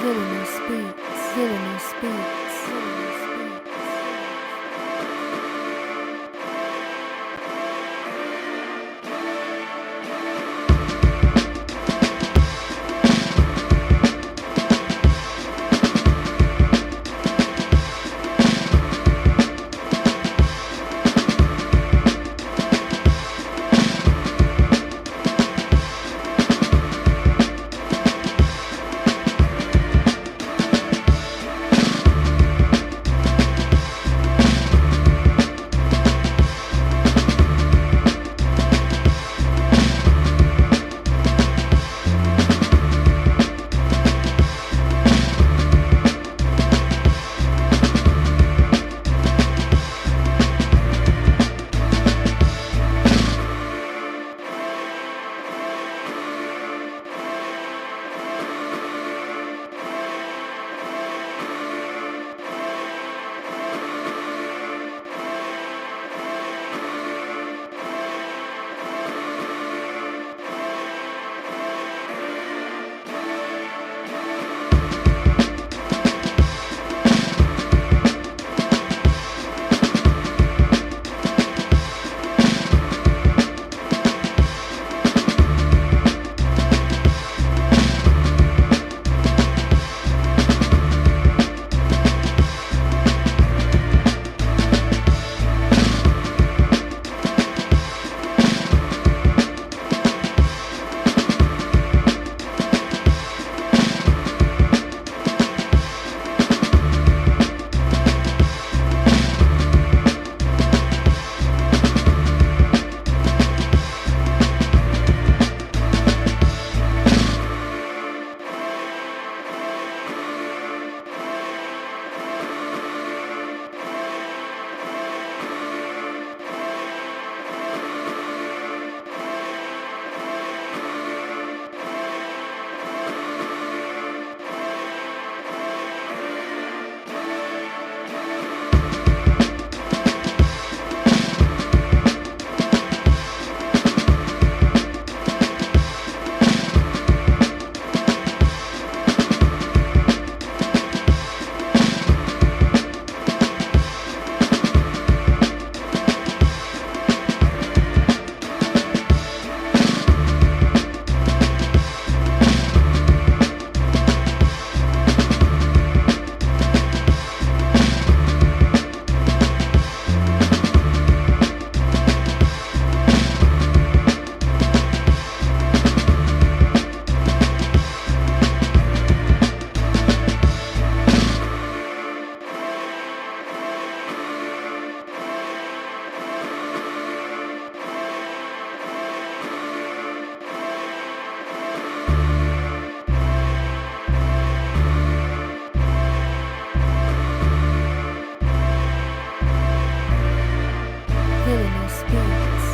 Villainous beats, villainous beats, villainous beats.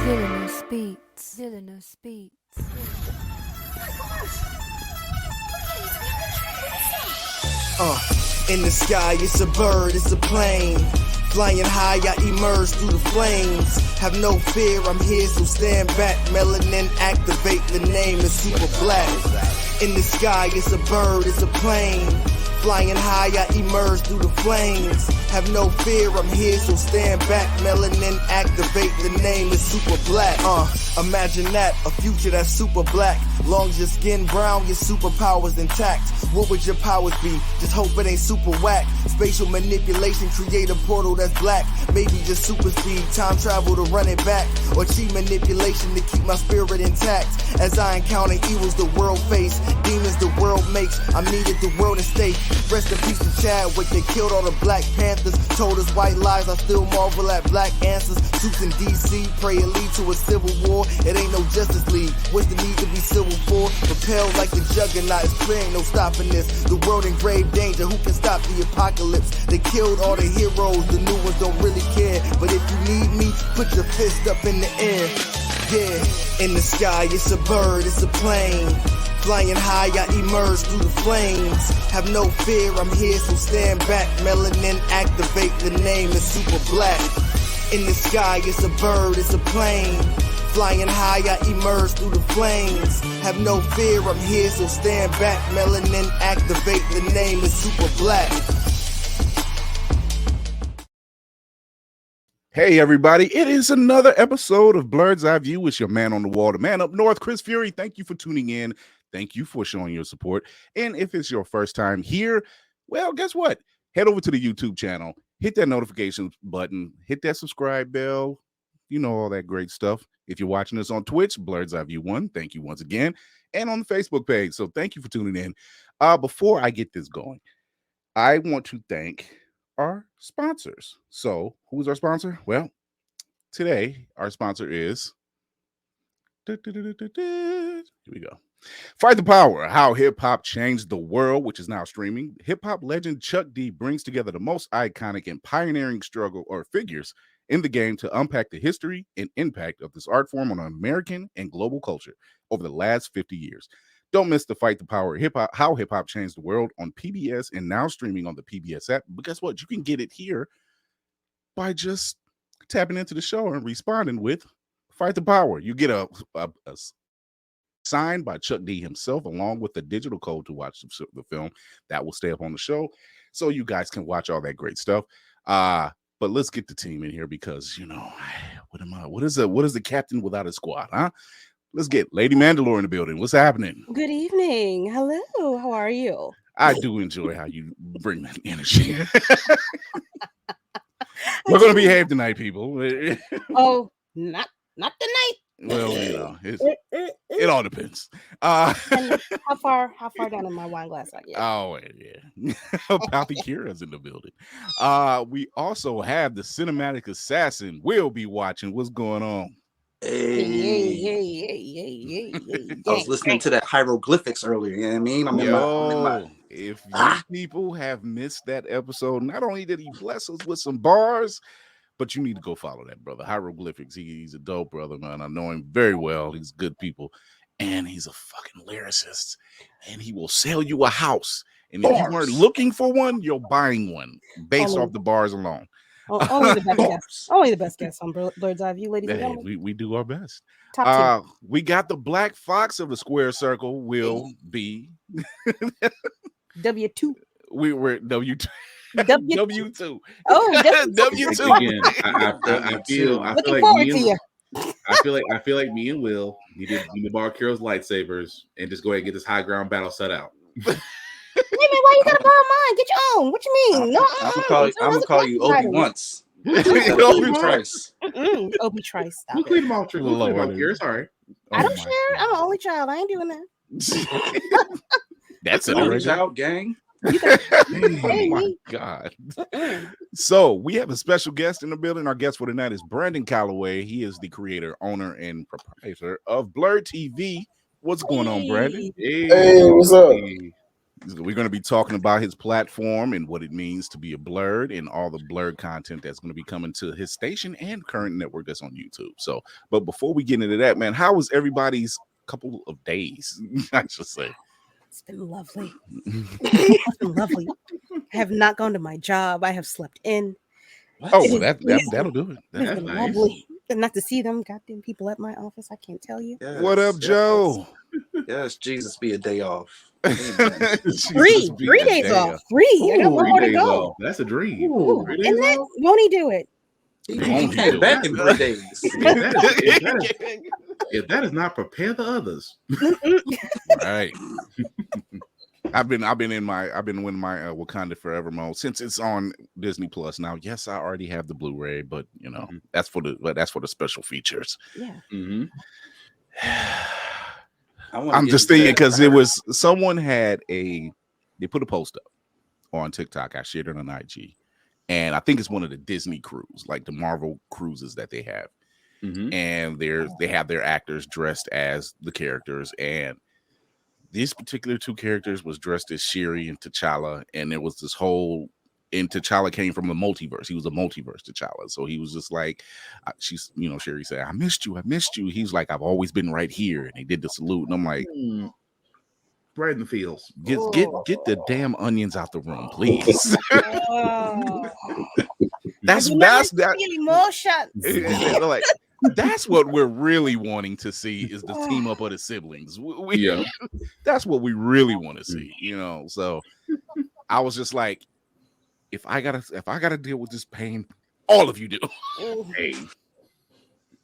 Villainous beats, villainous beats. In the sky, it's a bird, it's a plane. Flying high, I emerge through the flames. Have no fear, I'm here, so stand back. Melanin activate, the name is super black. In the sky, it's a bird, it's a plane. Flying high, I emerge through the flames. Have no fear, I'm here, so stand back. Melanin activate, the name is super black. Imagine that, a future that's super black. Long as your skin brown, your superpowers intact. What would your powers be? Just hope it ain't super whack. Spatial manipulation, create a portal that's black. Maybe just super speed, time travel to run it back. Or cheat manipulation to keep my spirit intact. As I encounter evils the world face, demons the world makes, I needed the world to stay. Rest in peace to Chadwick, they killed all the Black Panthers. Told us white lies, I still marvel at black answers. Suits in DC, pray it lead to a civil war. It ain't no Justice League, what's the need to be civil for? Propelled like the juggernaut, it's clear ain't no stopping this. The world in grave danger, who can stop the apocalypse? They killed all the heroes, the new ones don't really care. But if you need me, put your fist up in the air. Yeah, in the sky, it's a bird, it's a plane. Flying high, I emerge through the flames. Have no fear, I'm here, so stand back. Melanin activate, the name is super black. In the sky, it's a bird, it's a plane. Flying high, I emerge through the flames. Have no fear, I'm here, so stand back. Melanin activate, the name is Super Black. Hey everybody, it is another episode of Blerd's Eye View. It's your man on the wall, the man up north, Chris Fury. Thank you for tuning in. Thank you for showing your support. And if it's your first time here, well, guess what? Head over to the YouTube channel, hit that notifications button, hit that subscribe bell, you know, all that great stuff. If you're watching us on Twitch, Blerd's Eye View 1, thank you once again. And on the Facebook page, so thank you for tuning in. Before I get this going, I want to thank our sponsors. So, who's our sponsor? Well, today our sponsor is here we go. Fight the Power, How Hip Hop Changed the World, which is now streaming. Hip hop legend Chuck D brings together the most iconic and pioneering struggle or figures in the game to unpack the history and impact of this art form on American and global culture over the last 50 years. Don't miss the Fight the Power, How Hip Hop Changed the World on PBS and now streaming on the PBS app. But guess what? You can get it here by just tapping into the show and responding with Fight the Power. You get a signed by Chuck D himself, along with the digital code to watch the film that will stay up on the show, so you guys can watch all that great stuff. But let's get the team in here because, you know, what is the captain without a squad, huh? Let's get Lady Mandalore in the building. What's happening? Good evening. Hello. How are you? I do enjoy how you bring that energy. We're going to behave tonight, people. Oh, not tonight. Well, you know, it all depends. How far down in my wine glass I get? Oh, yeah. Papi Kira's in the building. We also have the cinematic assassin. We'll be watching. What's going on? Hey. I was listening to that hieroglyphics earlier. You know what I mean? I'm in my... If you people have missed that episode, not only did he bless us with some bars, but you need to go follow that brother. Hieroglyphics. He's a dope brother, man. I know him very well. He's good people. And he's a fucking lyricist. And he will sell you a house. And if you weren't looking for one, you're buying one based off the bars alone. Only the best guests. Only the best guests on Blerd's Eye View, ladies and gentlemen. We do our best. Top two. We got the Black Fox of the Square Circle will be W2. We were W2. W2. Oh, W2. Again, I feel like me and Will need to borrow Carol's lightsabers and just go ahead and get this high ground battle set out. Wait a minute, why you gotta borrow mine? Get your own. What you mean? I'm gonna call you Obi once. Obi Trice. Obi Trice. We'll clean them off. We'll clean them off here. Sorry. I don't share. I'm an only child. I ain't doing that. That's it. Only child gang. Oh my God. So we have a special guest in the building. Our guest for tonight is Brandon Calloway. He is the creator, owner, and proprietor of Blerd TV. What's going on, Brandon? Hey, what's up? We're going to be talking about his platform and what it means to be a Blerd and all the Blerd content that's going to be coming to his station and current network that's on YouTube. So, but before we get into that, man, how was everybody's couple of days? I should say. It's been lovely. It's been lovely. I have not gone to my job. I have slept in. Oh, well, that'll do it. It's been lovely. And not to see them goddamn people at my office. I can't tell you. Yes, what up, Joe? Yes, Jesus be a day off. Three days off. Three. I got one more to go. Off. That's a dream. And then won't he do it? He came back in 3 days. If that is not prepare the others. Right. I've been in my Wakanda Forever mode since it's on Disney Plus now. Yes, I already have the Blu-ray, but you know that's for the special features. Yeah. Mm-hmm. I'm just thinking because it was someone they put a post up on TikTok. I shared it on IG, and I think it's one of the Disney cruise, like the Marvel cruises that they have. Mm-hmm. And they have their actors dressed as the characters, and these particular two characters was dressed as Shuri and T'Challa, and there was this whole. And T'Challa came from the multiverse. He was a multiverse T'Challa, so he was just like, Shuri said, "I missed you. He's like, "I've always been right here," and they did the salute, and I'm like, right in the fields. Get the damn onions out the room, please. That's emotions. like That's what we're really wanting to see is the team up of the siblings. Yeah. That's what we really want to see, you know. So I was just like, if I gotta deal with this pain, all of you do. Hey,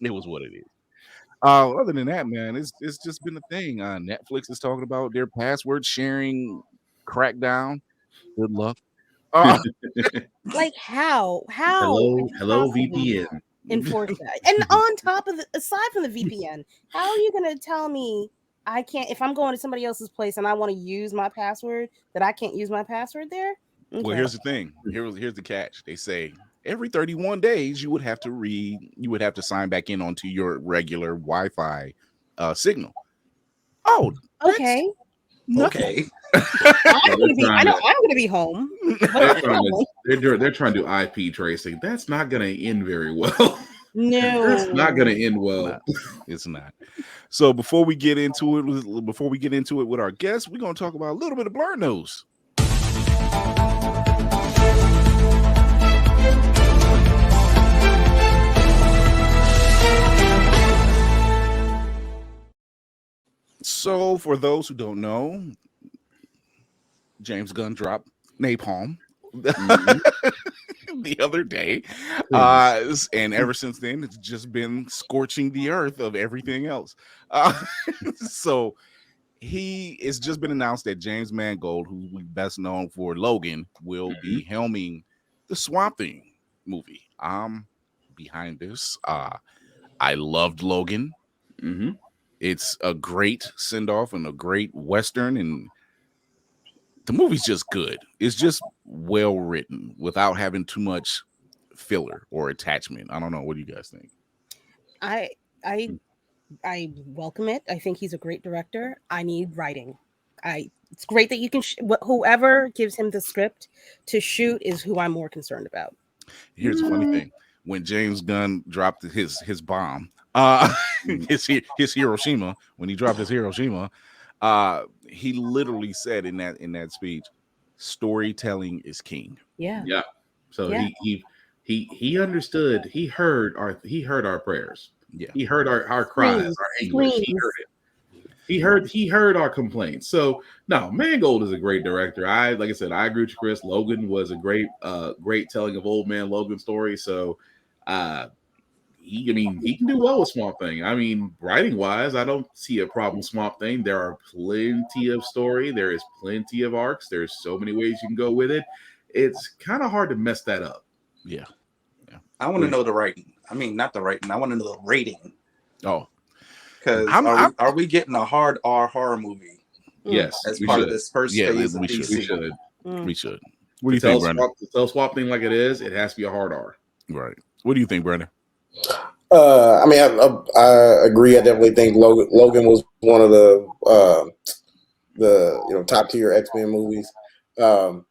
It was what it is. Other than that, man, it's just been a thing. Netflix is talking about their password sharing crackdown. Good luck. Like how hello, could you hello, possibly VPN. enforce that? And on top of aside from the VPN, how are you going to tell me I can't, if I'm going to somebody else's place and I want to use my password, that I can't use my password there? Okay. Well, here's the thing. Here's the catch. They say every 31 days you would have to sign back in onto your regular Wi-Fi signal. Oh, okay. Okay. I'm gonna be home. They're trying to do IP tracing. That's not going to end very well. No, That's not going to end well. It's not. So before we get into it with our guests, we're going to talk about a little bit of Blerd news. So for those who don't know, James Gunn dropped Napalm the other day. And ever since then, it's just been scorching the earth of everything else. So it's just been announced that James Mangold, who we best known for Logan, will be helming the Swamp Thing movie. Behind this. I loved Logan. It's a great send-off and a great Western, and the movie's just good. It's just well written without having too much filler or attachment. I don't know. What do you guys think? I welcome it. I think he's a great director. I need writing. It's great that you can whoever gives him the script to shoot is who I'm more concerned about. Here's the funny thing. When James Gunn dropped his bomb, his Hiroshima, when he dropped his Hiroshima, he literally said in that speech, storytelling is king. Yeah. So he understood. He heard our prayers. Yeah. He heard our cries, our anguish. He heard it. He heard our complaints. So no, Mangold is a great director. Like I said, I agree with you, Chris. Logan was a great telling of old man Logan story. So he can do well with Swamp Thing. I mean, writing wise, I don't see a problem with Swamp Thing. There are plenty of story. There is plenty of arcs. There's so many ways you can go with it. It's kind of hard to mess that up. Yeah. I want to know the writing. I mean, not the writing. I want to know the rating. Oh, because are we getting a hard R horror movie? Yes, as part of this first phase of we DC. should. We should. What do you think, Brandon? Tell Swamp Thing like it is. It has to be a hard R. Right. What do you think, Brandon? I mean, I agree. I definitely think Logan was one of the top tier X-Men movies. I'm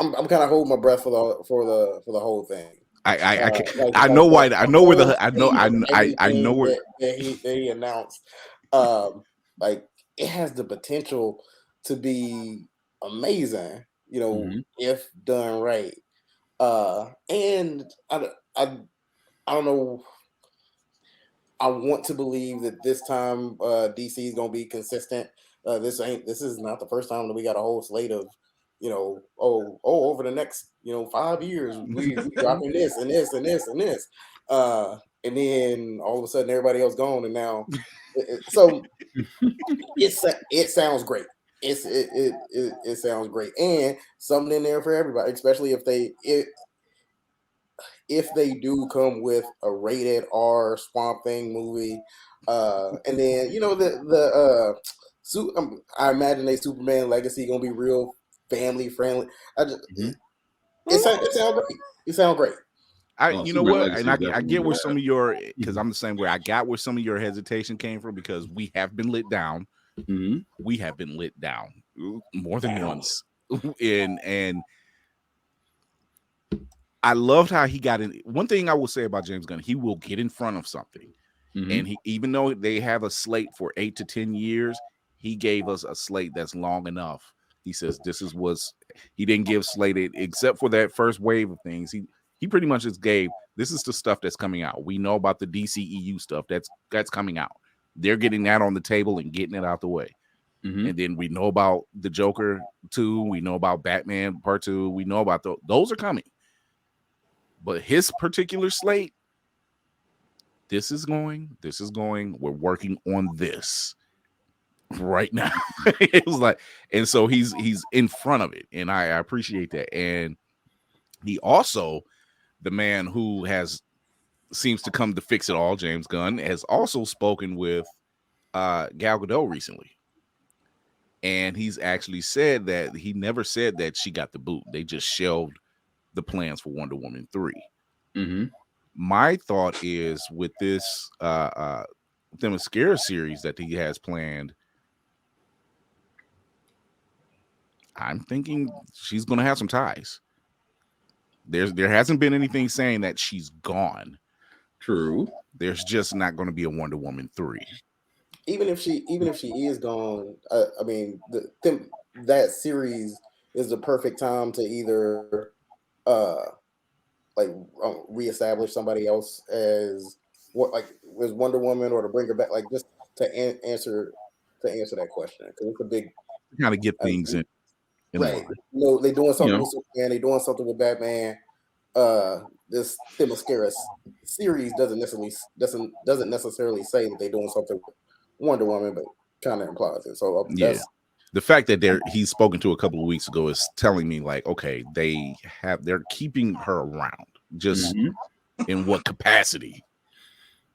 kind of holding my breath for the whole thing. I know why. I know where the I know where they announced. Like it has the potential to be amazing. You know, if done right. And I don't know. I want to believe that this time DC is gonna be consistent. This is not the first time that we got a whole slate of, over the next 5 years we dropping this and this and this and this, and then all of a sudden everybody else gone, and now so it sounds great. It sounds great, and something in there for everybody, especially if they do come with a rated R Swamp Thing movie, and then I imagine Superman Legacy gonna be real family friendly. It sounds great. It sounds great. You know what? And I get where some of your, because I'm the same way. I got where some of your hesitation came from, because we have been lit down. We have been lit down more than once, and I loved how he got in. One thing I will say about James Gunn, he will get in front of something, and even though they have a slate for 8 to 10 years, he gave us a slate that's long enough. He says this is he didn't give slated except for that first wave of things. He pretty much just gave, this is the stuff that's coming out. We know about the DCEU stuff that's coming out. They're getting that on the table and getting it out the way. And then we know about the Joker 2. We know about Batman Part 2. We know about those are coming. But his particular slate, this is going. We're working on this right now. It was like, and so he's in front of it, and I appreciate that. And he also, the man who seems to come to fix it all, James Gunn, has also spoken with Gal Gadot recently. And he's actually said that he never said that she got the boot. They just shelved the plans for Wonder Woman 3. My thought is with this Themyscira series that he has planned, I'm thinking she's going to have some ties. There hasn't been anything saying that she's gone. True. There's just not going to be a Wonder Woman 3. Even if she is gone, I mean, that series is the perfect time to either reestablish somebody else as Wonder Woman, or to bring her back, like just to answer that question, because it's a big kind of get things in right. You know, they're doing something with Superman, they're doing something with Batman. This Themyscira series doesn't necessarily say that they're doing something with Wonder Woman, but kind of implies it. So yeah, the fact that he's spoken to a couple of weeks ago is telling me, like, okay, they're keeping her around, just in what capacity,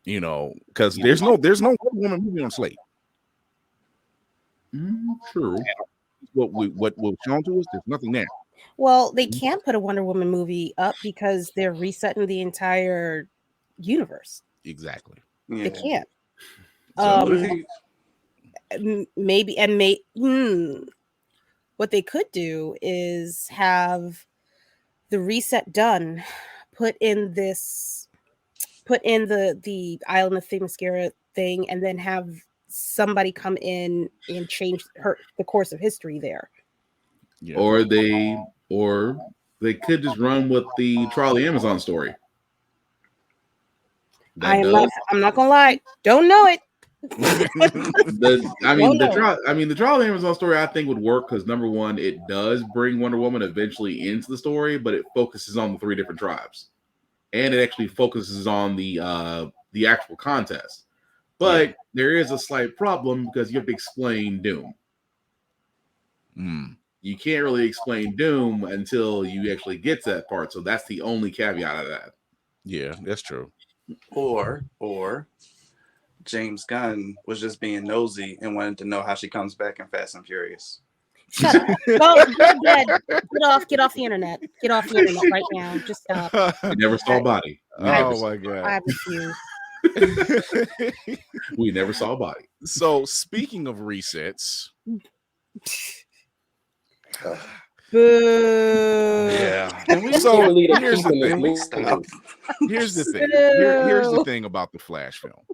you know, because there's no Wonder Woman movie on slate. True. What was shown to us, there's nothing there. Well, they can't put a Wonder Woman movie up because they're resetting the entire universe. Exactly. They can't. What they could do is have the reset done, put in the Island of Themyscira thing, and then have somebody come in and change the course of history there. Yeah. Or they could just run with the Trial of the Amazon story. I'm not gonna lie, don't know it. The Trial of the Amazon story, I think, would work because, number one, it does bring Wonder Woman eventually into the story, but it focuses on the 3 different tribes, and it actually focuses on the actual contest. But there is a slight problem because you have to explain Doom. You can't really explain Doom until you actually get to that part. So that's the only caveat of that. Yeah, that's true. Or James Gunn was just being nosy and wanted to know how she comes back in Fast and Furious. Shut up. Go ahead. Get off the internet. Get off the internet right now. Just stop. We never saw a body. My God. I refuse. We never saw a body. So speaking of resets. Boo. Yeah. So here's the thing. Here's the thing about the Flash film.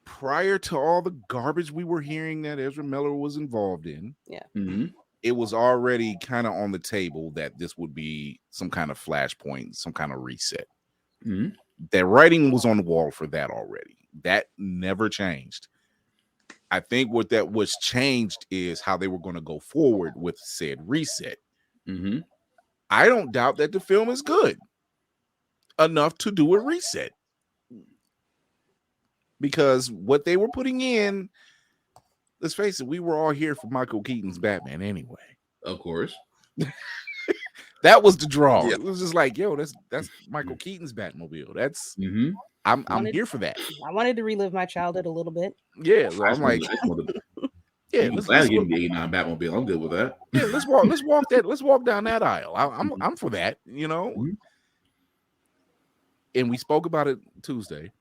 Prior to all the garbage we were hearing that Ezra Miller was involved in, it was already kind of on the table that this would be some kind of flashpoint, some kind of reset. That writing was on the wall for that already. That never changed. I think what that was changed is how they were going to go forward with said reset. I don't doubt that the film is good enough to do a reset, because what they were putting in, let's face it, we were all here for Michael Keaton's Batman anyway. Of course. That was the draw. It was just like, yo, that's Michael Keaton's Batmobile. That's I'm here for that. I wanted to relive my childhood a little bit. Yeah, so I'm like, let's give me the 89 Batmobile. I'm good with that. Yeah, let's walk down that aisle. I'm for that, you know. And we spoke about it Tuesday.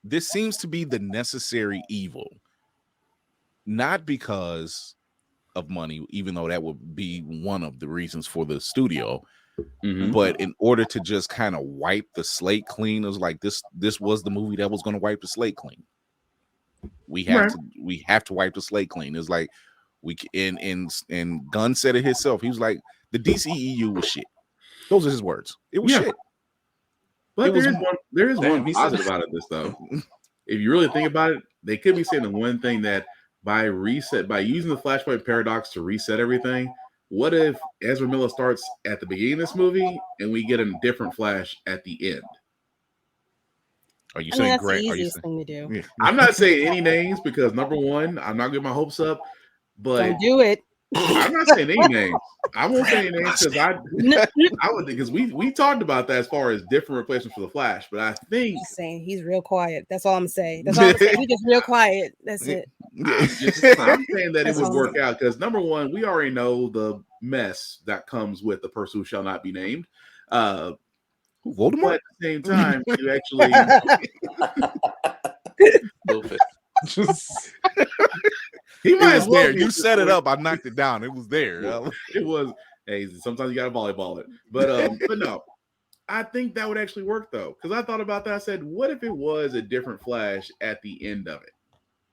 This seems to be the necessary evil, not because of money, even though that would be one of the reasons for the studio, but in order to just kind of wipe the slate clean. It was like this was the movie that was going to wipe the slate clean. We have to wipe the slate clean. It's like and Gunn said it himself. He was like, the DCEU was shit. Those are his words. It was shit. But there is one positive out of this, though. If you really think about it, they could be saying the one thing that by using the Flashpoint paradox to reset everything, what if Ezra Miller starts at the beginning of this movie and we get a different Flash at the end? Are you saying that's Grant? the easiest thing to do. Yeah. I'm not saying any names because number one, I'm not getting my hopes up, but don't do it. I'm not saying any names. I won't say any names because I would, because we talked about that as far as different replacements for the Flash, but I think He's saying he's real quiet. That's all I'm saying. That's all I'm saying. He's just real quiet. That's it. I'm saying that it would work out because number one, we already know the mess that comes with the person who shall not be named. Voldemort. But at the same time, you actually he might as well. You set it up. I knocked it down. It was there. It was. Hey, sometimes you gotta volleyball it, but no. I think that would actually work though, because I thought about that. I said, what if it was a different Flash at the end of it,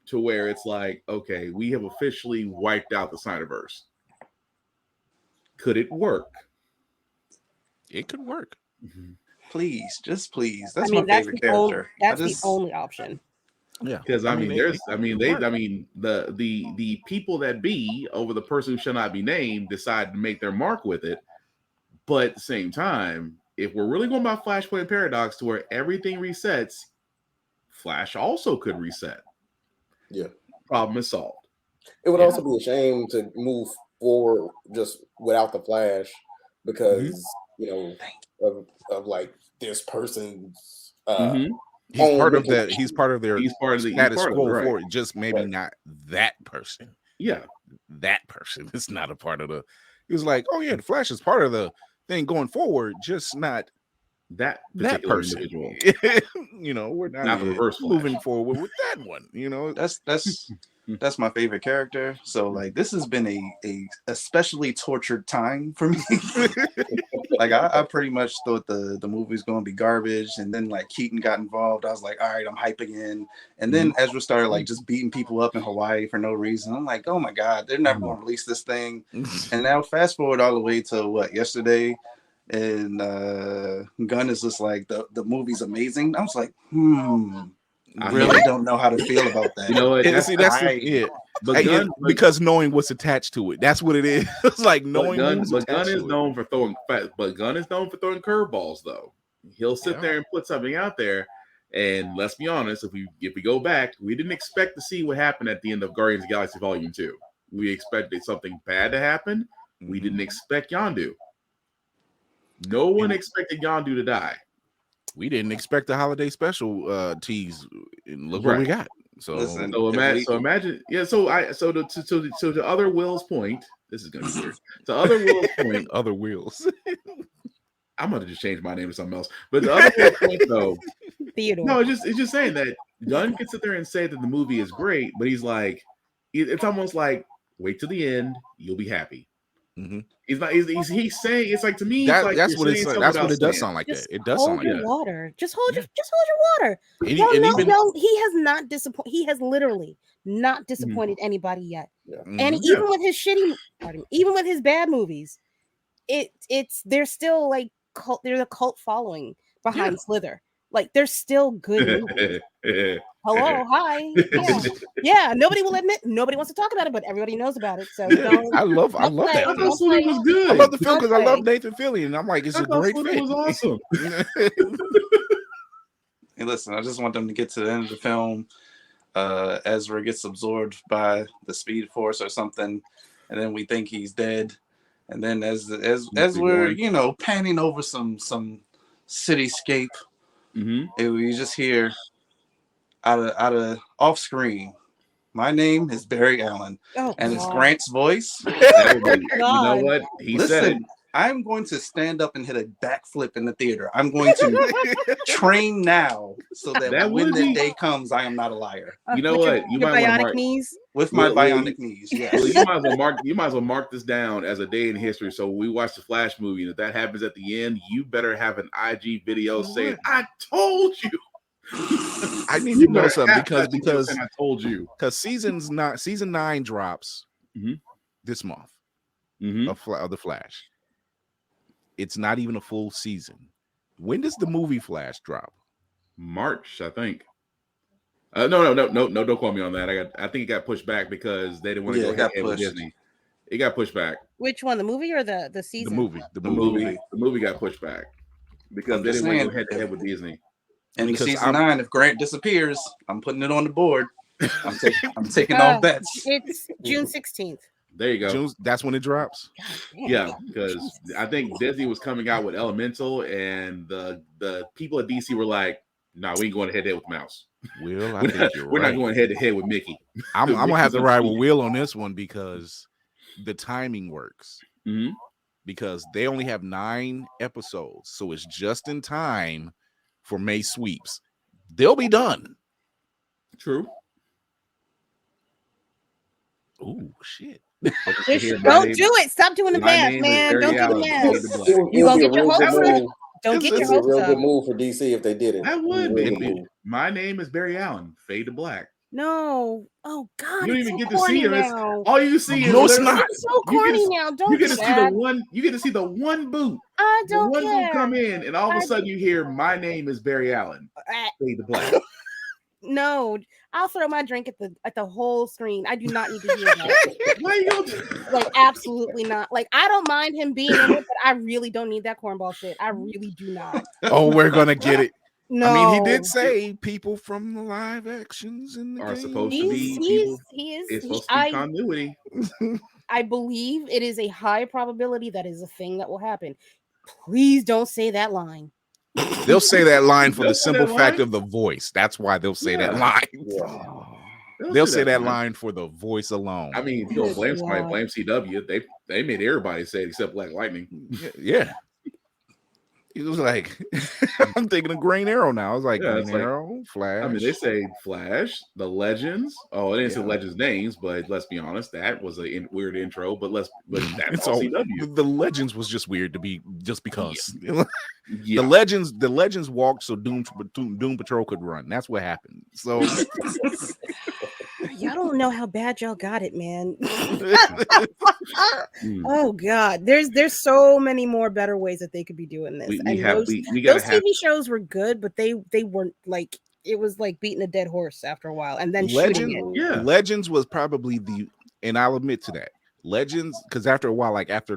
to where it's like, okay, we have officially wiped out the Snyderverse. Could it work? It could work. Please, just please. That's my favorite character. That's the only option. Yeah, because the people that be over the person who shall not be named decide to make their mark with it. But at the same time, if we're really going by Flashpoint paradox to where everything resets, Flash also could reset. Yeah, problem is solved. It would also be a shame to move forward just without the Flash because of like this person's. He's part of that. He's part of their status quo right. for it. Just maybe not that person. Yeah, that person is not a part of the. He was like, oh yeah, the Flash is part of the thing going forward, just not that person. Individual. We're not moving forward with that one. That's my favorite character. So like this has been a especially tortured time for me. Like I pretty much thought the movie was going to be garbage, and then like Keaton got involved. I was like, all right, I'm hype again. And then Ezra started like just beating people up in Hawaii for no reason. I'm like, oh my god, they're never going to release this thing. And now fast forward all the way to yesterday, and Gunn is just like the movie's amazing. I was like, I really don't know how to feel about that. You know what? But because knowing what's attached to it, that's what it is. It's like knowing. But Gunn is known for throwing curveballs, though. He'll sit there and put something out there. And let's be honest, if we go back, we didn't expect to see what happened at the end of Guardians of the Galaxy Volume 2. We expected something bad to happen. We didn't expect Yondu. No one expected Yondu to die. We didn't expect the holiday special tease, and look what we got. So imagine, yeah. So to other Will's point, this is gonna be weird. To other Will's point, other Wills. I'm gonna just change my name to something else. But the other Will's point, though, Theodore. No, it's just saying that Gunn can sit there and say that the movie is great, but he's like, it's almost like wait till the end, you'll be happy. He's not. He's saying it's like to me. That's what it's. That's what it does sound like. That it does sound like that. Water. Just hold your water. He has not disappointed. He has literally not disappointed anybody yet. Yeah. And even with his even with his bad movies, they're still like cult. There's a cult following behind Slither. Like they're still good movies. Hello, hi. Yeah. Nobody will admit. Nobody wants to talk about it, but everybody knows about it. So I love that. I thought Slither was good. I love the film because I love Nathan Fillion, and I'm like, it's a great film. It was awesome. Hey, listen, I just want them to get to the end of the film. Ezra gets absorbed by the Speed Force or something, and then we think he's dead. And then as we're panning over some cityscape. And we just hear out of off screen, my name is Barry Allen, and it's Grant's voice. You know what? Said it. I'm going to stand up and hit a backflip in the theater. I'm going to train now so that when the day comes, I am not a liar. You know what? You might want to mark knees. With my bionic knees. Yes. Well, you might as well mark this down as a day in history. So when we watch the Flash movie, and if that happens at the end, you better have an IG video saying, "I told you." I need to know something because I told you. Because season 9 drops this month of the Flash. It's not even a full season. When does the movie Flash drop? March, I think. No, don't quote me on that. I think it got pushed back because they didn't want to go ahead with Disney. It got pushed back. Which one, the movie or the season? The movie. The movie got pushed back because they didn't want to go head to head with Disney. And because season 9, if Grant disappears, I'm putting it on the board. I'm taking all bets. It's June 16th. There you go. That's when it drops. Yeah, because I think Disney was coming out with Elemental, and the people at DC were like, "No, we ain't going head to head with Mouse. Will, we're not going head to head with Mickey." I'm gonna have to ride with Will on this one because the timing works. Mm-hmm. Because they only have 9 episodes, so it's just in time for May sweeps. They'll be done. True. Oh shit. Don't do it. Stop doing the math, man. Don't do the math. You're gonna get your hopes up. Don't get your hopes up. It's a real good move for DC if they did it. That would be. My name is Barry Allen. Fade to black. No. Oh God. You don't even get to see him. All you see is it's so corny now. Don't you get to see the one. You get to see the one boot. I don't care. One boot come in, and all of a sudden you hear, "My name is Barry Allen." Fade to black. No, I'll throw my drink at the whole screen. I do not need to hear that. Why you don't? Like, absolutely not. Like, I don't mind him being in it, but I really don't need that cornball shit. I really do not. Oh, we're gonna get it. No, I mean, he did say people from the live actions in the are game. supposed to be. It's supposed to be continuity. I believe it is a high probability that is a thing that will happen. Please don't say that line. They'll say that line for the simple fact of the voice. That's why they'll say that line. Yeah. They'll say that line for the voice alone. I mean, don't blame somebody, blame CW. They made everybody say it except Black Lightning. Yeah. It was like, I'm thinking of Green Arrow now. I was like, Green Arrow, Flash. I mean, they say Flash, the Legends. Oh, it didn't say Legends names, but let's be honest, that was a weird intro. But that's all CW. The Legends was just weird to be just because. Yeah. The Legends walked so Doom Patrol could run. That's what happened. So y'all don't know how bad y'all got it, man. Oh God, there's so many more better ways that they could be doing this. Those TV shows were good, but they weren't like, it was like beating a dead horse after a while, and then Legends was probably and I'll admit to that. Legends, because after a while, like after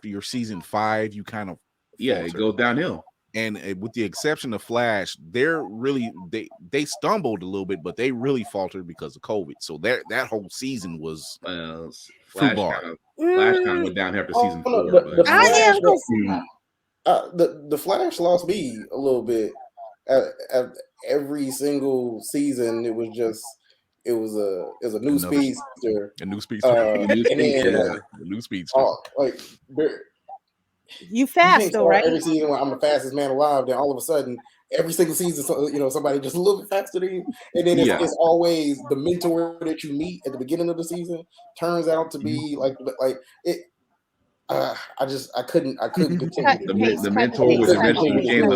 your season 5, you kind of it goes downhill. And with the exception of Flash, they're really they stumbled a little bit, but they really faltered because of COVID. So that whole season was Flash kind of went down after season 4. The Flash lost me a little bit. Every single season, it was a new speedster. A new speedster. A new speedster. You fast though, right? Every season when I'm the fastest man alive, then all of a sudden, every single season, somebody just a little bit faster than you, and then it's always the mentor that you meet at the beginning of the season turns out to be like it. I couldn't continue. The mentor was eventually became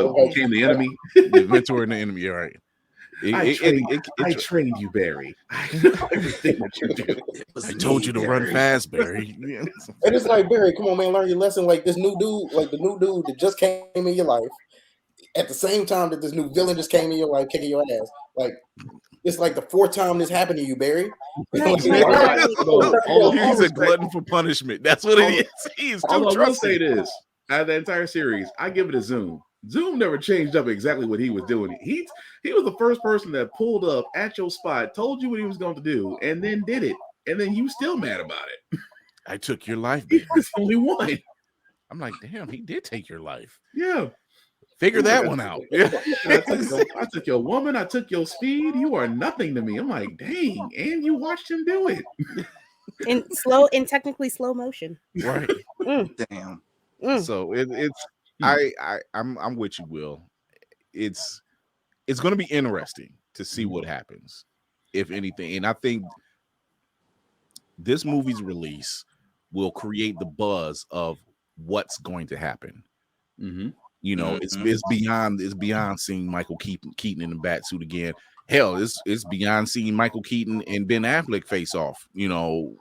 the enemy. The mentor and the enemy. All right. I trained you, Barry. I know everything that you do. I told you to run fast, Barry. And it's like, Barry, come on, man, learn your lesson. Like this new dude, that just came in your life at the same time that this new villain just came in your life, kicking your ass. Like it's like the 4th time this happened to you, Barry. He's a glutton for punishment. That's what it is. He's too trusting. I will say this: out of the entire series, I give it a Zoom. Zoom never changed up exactly what he was doing. He was the first person that pulled up at your spot, told you what he was going to do, and then did it. And then you still mad about it. I took your life, baby. There's only one. I'm like, damn, he did take your life. Yeah. Figure that one out. I took your woman. I took your speed. You are nothing to me. I'm like, dang. And you watched him do it. In technically slow motion. Right. Damn. So it's I'm with you, Will. It's going to be interesting to see what happens, if anything. And I think this movie's release will create the buzz of what's going to happen. Mm-hmm. It's beyond seeing Michael Keaton in the bat suit again. Hell, it's beyond seeing Michael Keaton and Ben Affleck face off. No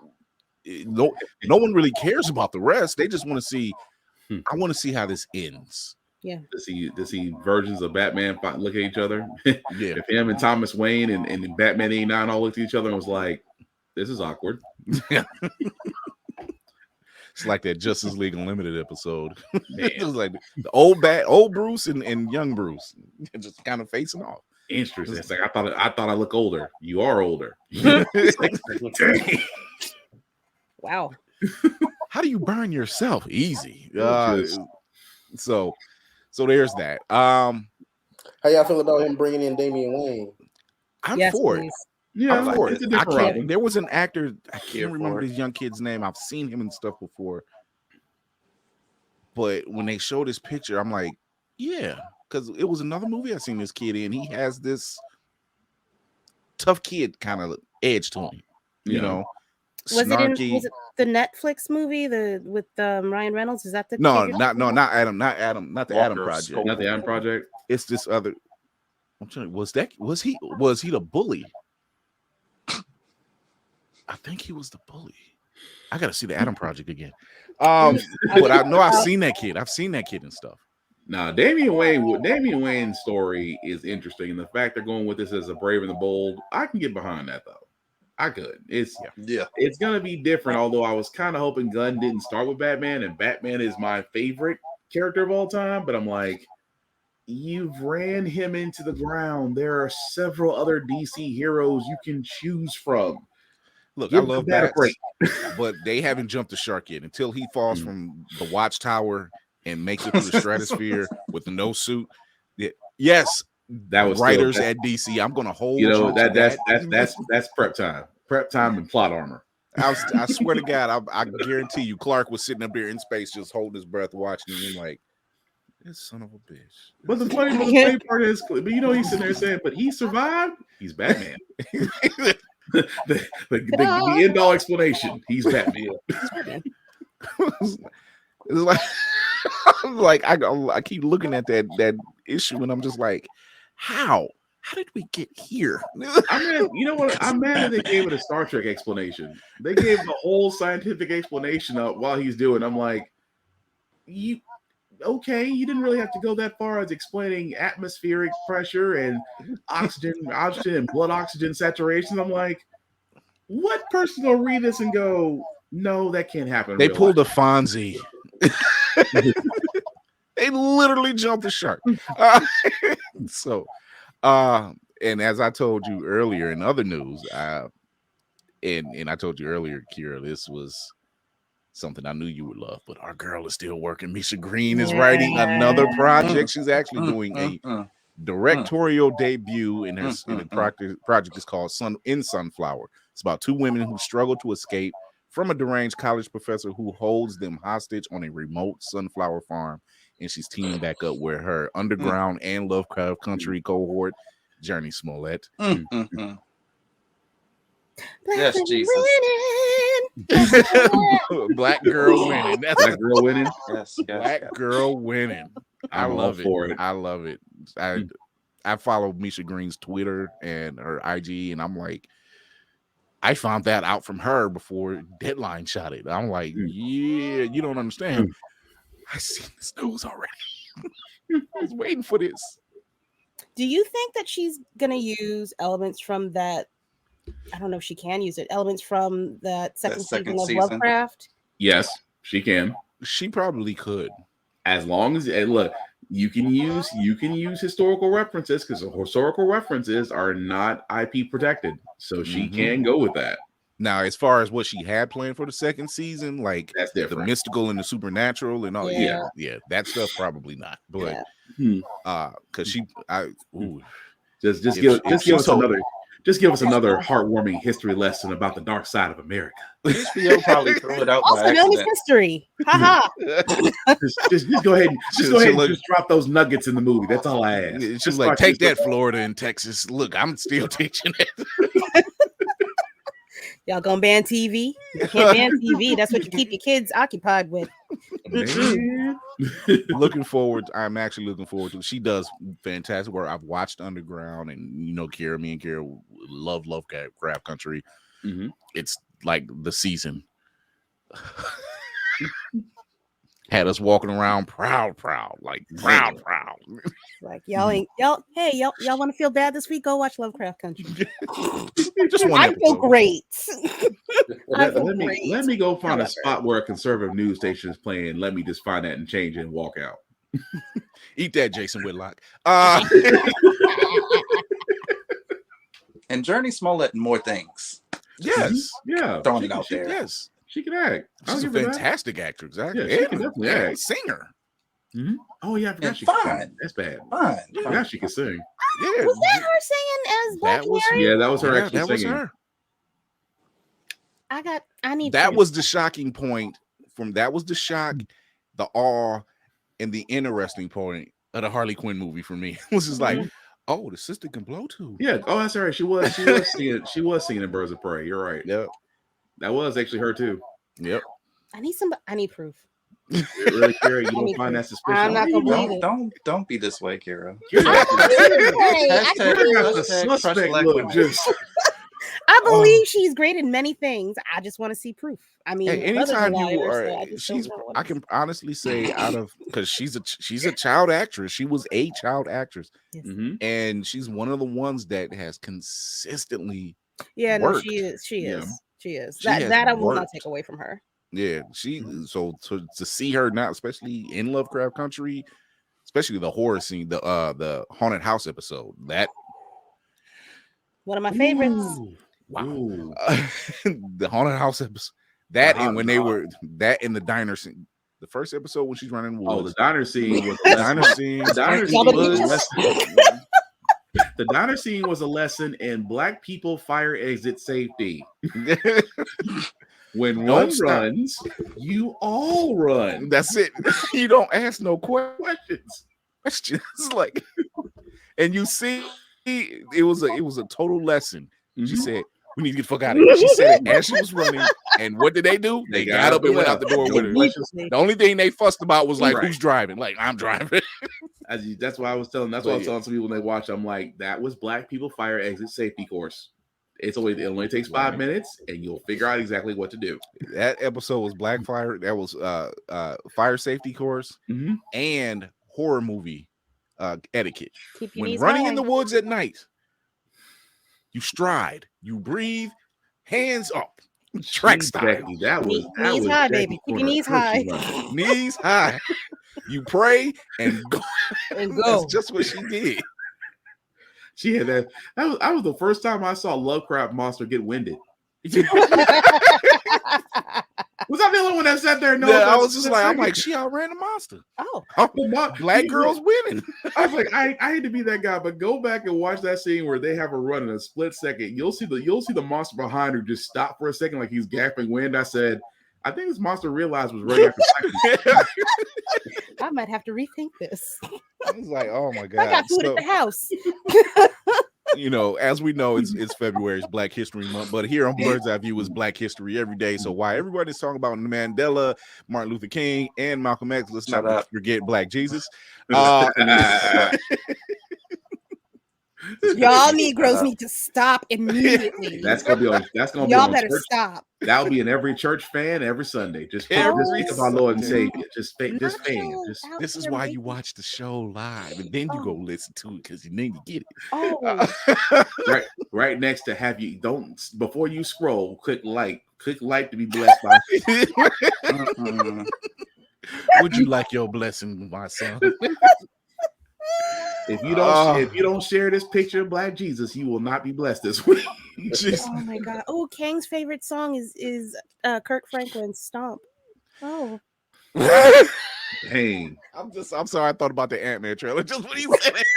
one really cares about the rest. They just want to see I want to see how this ends. Yeah. To see versions of Batman look at each other. Yeah. If him and Thomas Wayne and Batman 89 all looked at each other and was like, this is awkward. Yeah. It's like that Justice League Unlimited episode. It was like the old Bruce and young Bruce just kind of facing off. Interesting. It's like I thought I look older. You are older. Wow. How do you burn yourself? Easy. So there's that. How y'all feel about him bringing in Damian Wayne? I'm Yes, for please. it. Yeah, I'm for it's it. a different Robin. There was an actor, I can't Here remember for this young kid's name. I've seen him and stuff before. But when they showed his picture, I'm like, yeah, because it was another movie I seen this kid in. He has this tough kid kind of edge to him, you know. Was Snarky. it the Netflix movie with Ryan Reynolds? Is that the not kid Adam, not the Adam Project. Not the Adam Project. It's this other. I'm trying. Was he the bully? I think he was the bully. I gotta see the Adam Project again. But I know I've seen that kid. I've seen that kid and stuff. Now, Damian Wayne's story is interesting, and the fact they're going with this as a Brave and the Bold, I can get behind that though. I could. It's gonna be different. Although I was kind of hoping Gunn didn't start with Batman, and Batman is my favorite character of all time. But I'm like, you've ran him into the ground. There are several other DC heroes you can choose from. Look, I love that, but they haven't jumped the shark yet. Until he falls from the watchtower and makes it through the stratosphere with no suit. Yes, that was writers at DC. I'm going to hold. That's prep time and plot armor. I swear to God, I guarantee you, Clark was sitting up there in space, just holding his breath, watching him like, this son of a bitch. But the funny part is, but he's sitting there saying, but he survived. He's Batman. the end all explanation. He's Batman. It's like I keep looking at that issue and I'm just like, how did we get here? You know what? I'm mad that they gave it a Star Trek explanation. They gave the whole scientific explanation of while he's doing. I'm like, you didn't really have to go that far as explaining atmospheric pressure and oxygen and blood oxygen saturation. I'm like, what person will read this and go, no, that can't happen? They pulled a Fonzie. They literally jumped the shark. And as I told you earlier in other news, and I told you earlier, Kira, this was something I knew you would love, but our girl is still working. Misha Green is writing another project. She's actually doing a directorial debut in the project is called Sunflower. It's about two women who struggle to escape from a deranged college professor who holds them hostage on a remote sunflower farm, and she's teaming back up with her underground and Lovecraft Country cohort, Journey Smollett. Yes, Jesus. Black girl winning. That's Black girl winning. Yes, Black girl winning. I love it. I love it. I follow Misha Green's Twitter and her IG, and I'm like, I found that out from her before Deadline shot it. I'm like, yeah, you don't understand. I seen this news already. I was waiting for this. Do you think that she's gonna use elements from that? I don't know if she can use it. Elements from that second season of Lovecraft? Yes, she can. She probably could. As long as look, you can use historical references because historical references are not IP protected. So she can go with that. Now, as far as what she had planned for the second season, like that's different. The mystical and the supernatural and all, yeah, that stuff probably not. But because just give us another heartwarming history lesson about the dark side of America. HBO probably threw it out. Also known as history. Haha. just go ahead and just drop those nuggets in the movie. That's all I ask. It's just like take that, Florida and Texas. Look, I'm still teaching it. Y'all gonna ban TV? You can't ban TV. That's what you keep your kids occupied with. I'm actually looking forward to it. She does fantastic work. I've watched Underground, and me and Kira love Lovecraft Country. It's like the season. Had us walking around proud, like proud. Like y'all ain't y'all want to feel bad this week? Go watch Lovecraft Country. Just one I episode. feel great. Let me go find a spot where a conservative news station is playing. Let me just find that and change it and walk out. Eat that, Jason Whitlock. And Journey Smollett and More Things. Yes. Yeah. Throwing it out there. Yes. She can act. She's a fantastic actor. Exactly. Yeah, she can definitely act. Singer. Mm-hmm. Oh yeah, I forgot she fine. can sing. That's bad. Fine. I forgot she can sing. Yeah. Was that her singing as Black Canary? Yeah, that was her actually that singing. was her. I need that proof. was the shocking point that was the shock, the awe, and the interesting point of the Harley Quinn movie for me. It was just like, oh, the sister can blow too. Yeah. Oh, that's right. She was singing. She was singing in Birds of Prey. You're right. Yep. That was actually her too. Yep. I need proof. Really, Kara, you don't find that suspicious? I'm not gonna believe it. Don't be this way, Kara. I believe she's great in many things. I just want to see proof. I mean, anytime you are, I can honestly say because she's a child actress. She was a child actress, yes. And she's one of the ones that has consistently. Yeah, worked. no, she is. She is. She that I will not take away from her. Yeah, so to see her now, especially in Lovecraft Country, especially the horror scene, the haunted house episode, that one of my favorites. Wow, the haunted house episode. That and when they were that in the diner scene, the first episode when she's running woods. Oh, the diner scene was the diner scene was a lesson in Black people fire exit safety. When one runs, you all run. That's it. You don't ask no questions. That's just like, and you see, it was a total lesson. She said, "We need to get the fuck out of here." She said it as she was running. And what did they do? They got up and went out the door with her. The only thing they fussed about was like, who's driving? Like, I'm driving. That's why I was telling. That's why I was telling some people when they watch. I'm like, that was Black people fire exit safety course. It only takes 5 minutes, and you'll figure out exactly what to do. That episode was Black Fire. That was fire safety course and horror movie etiquette. When running in the woods at night, you stride, you breathe, hands up, track style. That was knees high, baby. Keep your knees high. Knees high. You pray and go. That's just what she did. She had that. That was the first time I saw Lovecraft Monster get winded. Was I the only one that sat there? No, I was just like, I'm like, she outran the monster. Oh, Black girls winning. I was like, I hate to be that guy, but go back and watch that scene where they have her run in a split second. You'll see the monster behind her just stop for a second, like he's gasping wind. I said, I think this monster realized was running after I might have to rethink this. I was like, oh my God. I got food at the house. You know, as we know, it's February, it's Black History Month, but here on Blerd's Eye View is Black History every day. So why everybody's talking about Mandela, Martin Luther King, and Malcolm X, let's not forget Black Jesus. Y'all Negroes need to stop immediately. That's gonna be y'all better stop. That'll be in every church fan every Sunday. Just think of our Lord and Savior. Just fan. This is why you watch the show live, and then you go listen to it because you need to get it. Oh, right next to have you. Don't before you scroll. Click like to be blessed by. Would you like your blessing, my son? If you don't share this picture of Black Jesus, you will not be blessed this week. Oh my God! Oh, Kang's favorite song is Kirk Franklin's "Stomp." Oh, dang! I'm sorry. I thought about the Ant-Man trailer just when he said it.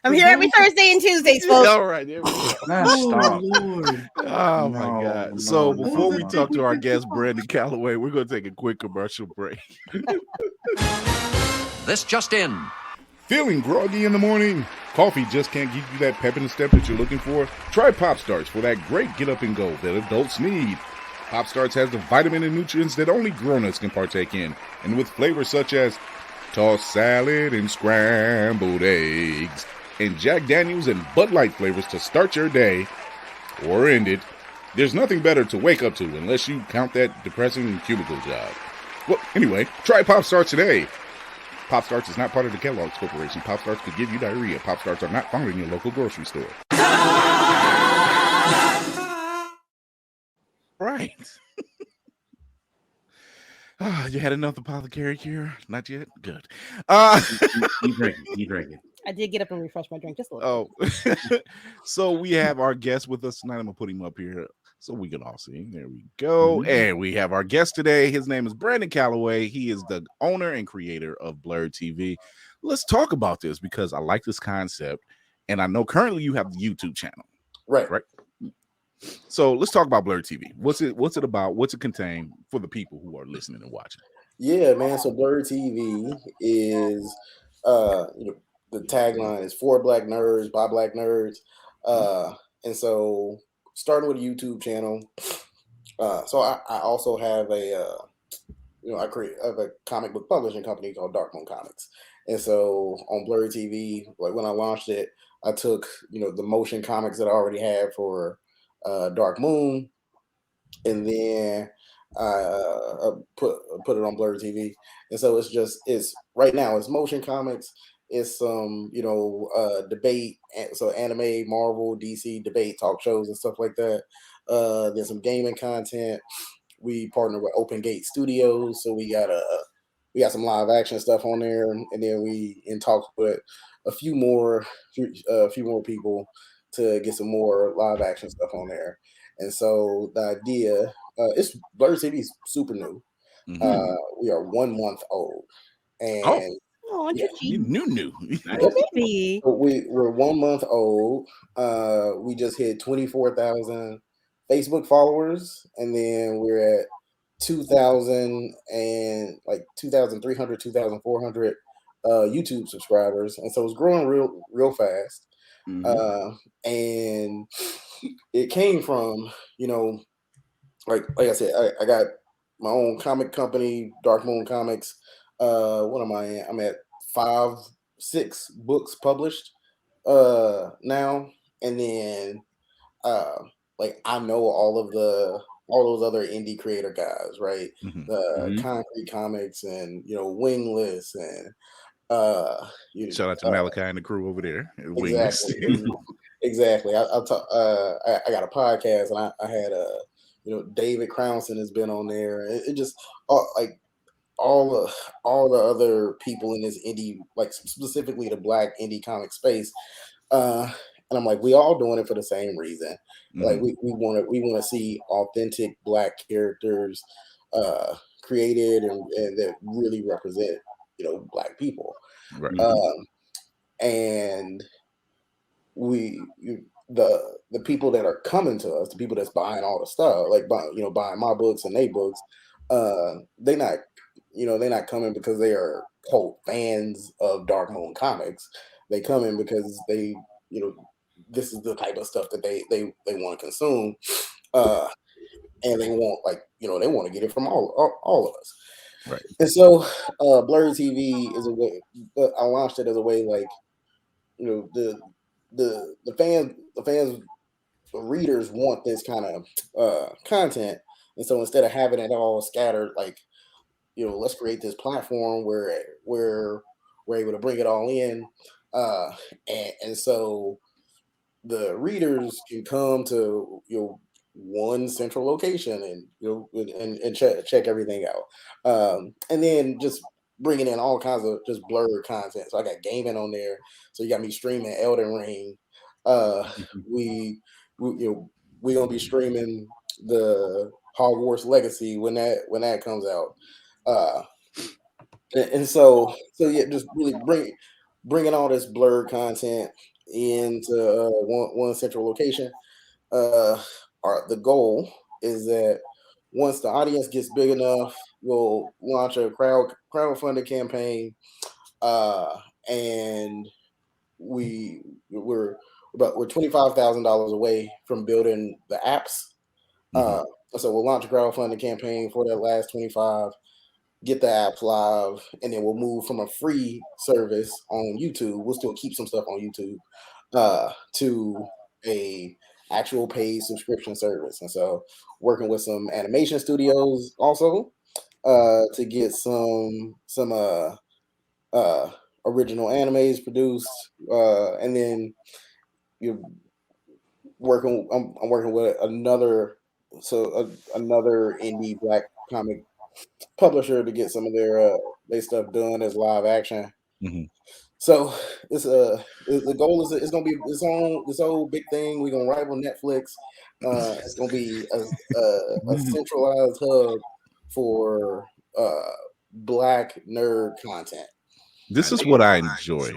I'm here every Thursday and Tuesdays, folks. All right, there we go. Oh my God! So before we talk to our guest Brandon Calloway, we're going to take a quick commercial break. This just in. Feeling groggy in the morning? Coffee just can't give you that pep in the step that you're looking for? Try Pop Starts for that great get up and go that adults need. Pop Starts has the vitamin and nutrients that only grown-ups can partake in, and with flavors such as tossed salad and scrambled eggs, and Jack Daniels and Bud Light flavors to start your day or end it. There's nothing better to wake up to unless you count that depressing cubicle job. Well, anyway, try Pop Starts today. Pop Starts is not part of the Kellogg's Corporation. Pop Starts could give you diarrhea. Pop Starts are not found in your local grocery store. Right. You had enough apothecary cure? Not yet? Good. Keep drinking. I did get up and refresh my drink just a little bit. So we have our guest with us tonight. I'm going to put him up here so we can all see. There we go. Mm-hmm. And we have our guest today. His name is Brandon Calloway. He is the owner and creator of Blerds TV. Let's talk about this because I like this concept. And I know currently you have the YouTube channel. Right. So let's talk about Blerds TV. What's it about? What's it contain for the people who are listening and watching? Yeah, man. So Blerds TV is the tagline is for Black nerds by Black nerds. And so starting with a YouTube channel. So I also have a I have a comic book publishing company called Dark Moon Comics. And so on Blerds TV, like when I launched it, I took the motion comics that I already had for Dark Moon, and then I put it on Blerds TV. And so it's right now it's motion comics. It's some debate, so anime, Marvel, DC debate talk shows and stuff like that. There's some gaming content. We partner with Open Gate Studios, so we got some live action stuff on there, and then we in talks with a few more people to get some more live action stuff on there. And so the idea it's Blerds TV is super new. Mm-hmm. We are 1 month old, and new. Baby. We're 1 month old. We just hit 24,000 Facebook followers, and then we're at 2,000 and like 2,300, 2,400 YouTube subscribers, and so it's growing real fast. Mm-hmm. And it came from like I said, I got my own comic company, Dark Moon Comics. What am I at? I'm at 5-6 books published now, and then like I know all those other indie creator guys, right? Mm-hmm. The Concrete Comics and Wingless and shout out to Malachi and the crew over there. Wingless. Exactly. I got a podcast, and I had David Crownson has been on there. It just like all the other people in this indie, like specifically the Black indie comic space. And I'm like, we all doing it for the same reason. Mm-hmm. Like we want to see authentic Black characters created and that really represent Black people. Right. And the people that are coming to us, the people that's buying all the stuff, like buying my books and they books, they're not coming because they are quote fans of Dark Moon Comics. They come in because they this is the type of stuff that they want to consume, and they want they want to get it from all of us. Right. And so Blerds TV is a way, but I launched it as a way like the fans, the readers want this kind of content, and so instead of having it all scattered, like let's create this platform where we're able to bring it all in, and so the readers can come to one central location and check everything out, and then just bringing in all kinds of just blurred content. So I got gaming on there. So you got me streaming Elden Ring. We gonna be streaming the Hogwarts Legacy when that comes out. And so yeah, just really bringing all this blurred content into one central location. The goal is that once the audience gets big enough, we'll launch a crowdfunding campaign, and we're $25,000 away from building the apps. So we'll launch a crowdfunding campaign for that last 25, get the apps live, and then we'll move from a free service on YouTube. We'll still keep some stuff on YouTube to a actual paid subscription service. And so working with some animation studios also, to get some original animes produced, and then you're working. I'm working with another indie black comic publisher to get some of their stuff done as live action. Mm-hmm. So it's the goal is it's gonna be this whole big thing. We're gonna rival Netflix. It's gonna be a centralized hub for black nerd content. This is what I enjoy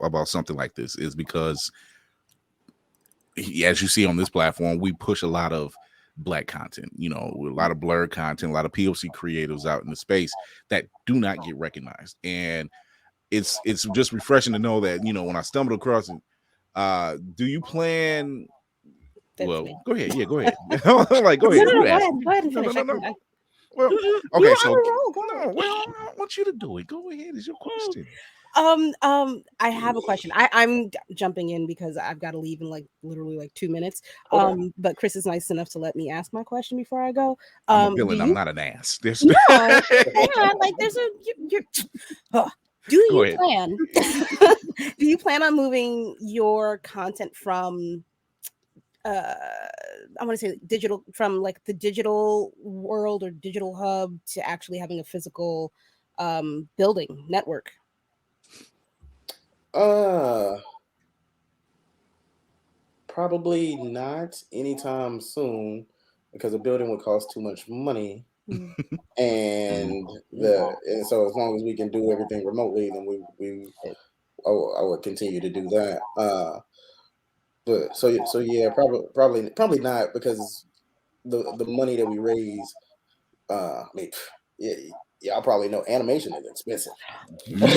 about something like this, is because, as you see on this platform, we push a lot of black content, a lot of blurred content, a lot of POC creatives out in the space that do not get recognized. And it's just refreshing to know that, when I stumbled across it, do you plan? Well, go ahead. Yeah, go ahead. Like, go ahead. No, go ahead and finish. No. Well, okay, so I want you to do it. Go ahead. It's your question. I have a question. I'm jumping in because I've got to leave in literally 2 minutes. But Chris is nice enough to let me ask my question before I go. I'm a villain. I'm not an ass. There's no, there's a. Do you plan on moving your content from I want to say digital, from the digital world or digital hub to actually having a physical building network? Probably not anytime soon, because a building would cost too much money. And so as long as we can do everything remotely, then I would continue to do that. But so yeah, probably not, because the money that we raise, y'all probably know animation is expensive. As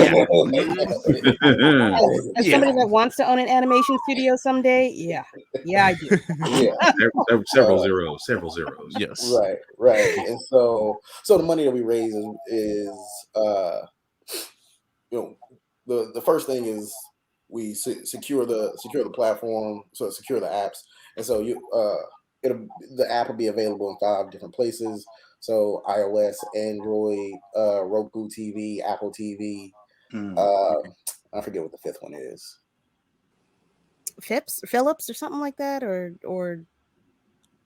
somebody that wants to own an animation studio someday, yeah, I do. Yeah, several zeros. Yes, right. And so the money that we raise is the first thing is we secure the platform, so secure the apps, and so the app will be available in 5 different places. So iOS, Android, Roku TV, Apple TV. I forget what the 5th one is. Philips or something like that, or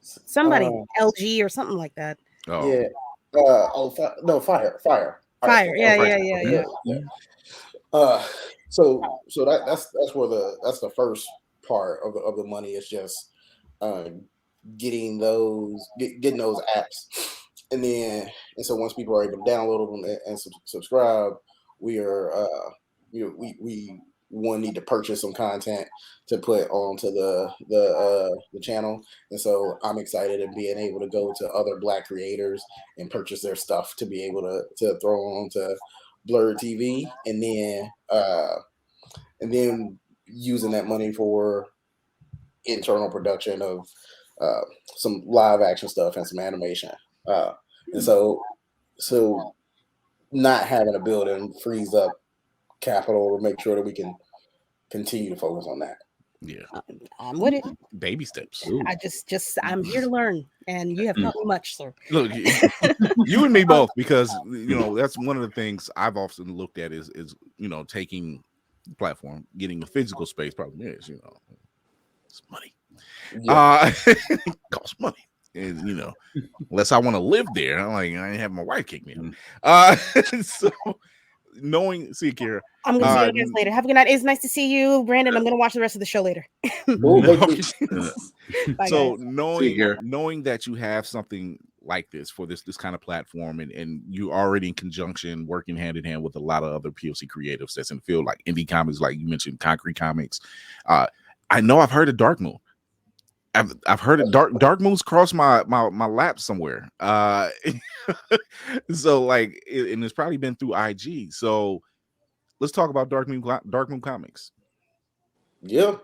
somebody LG or something like that. Oh yeah. No, Fire. Yeah. So that's where the first part of the money is just getting those apps, and so once people are able to download them and subscribe, we need to purchase some content to put onto the channel. And so I'm excited in being able to go to other black creators and purchase their stuff to be able to throw onto Blerd TV, and then using that money for internal production of some live action stuff and some animation. And so not having a building frees up capital to make sure that we can continue to focus on that. Yeah, I'm with it. Baby steps. I'm here to learn, and you have taught me much, sir. Look, you and me both, because that's one of the things I've often looked at is taking the platform, getting the physical space. Problem is, it's money. Yeah. It costs money, and unless I want to live there, I ain't have my wife kick me out. So see, Kira, I'm gonna see you guys later. Have a good night. It's nice to see you, Brandon. I'm gonna watch the rest of the show later. So knowing that you have something like this for this kind of platform, and you already in conjunction working hand in hand with a lot of other POC creatives that's in the field, like indie comics, like you mentioned, Concrete Comics. I know I've heard of Dark Moon. I've heard it. Dark Moon's crossed my lap somewhere. So and it's probably been through IG. So let's talk about Dark Moon Comics. Yeah.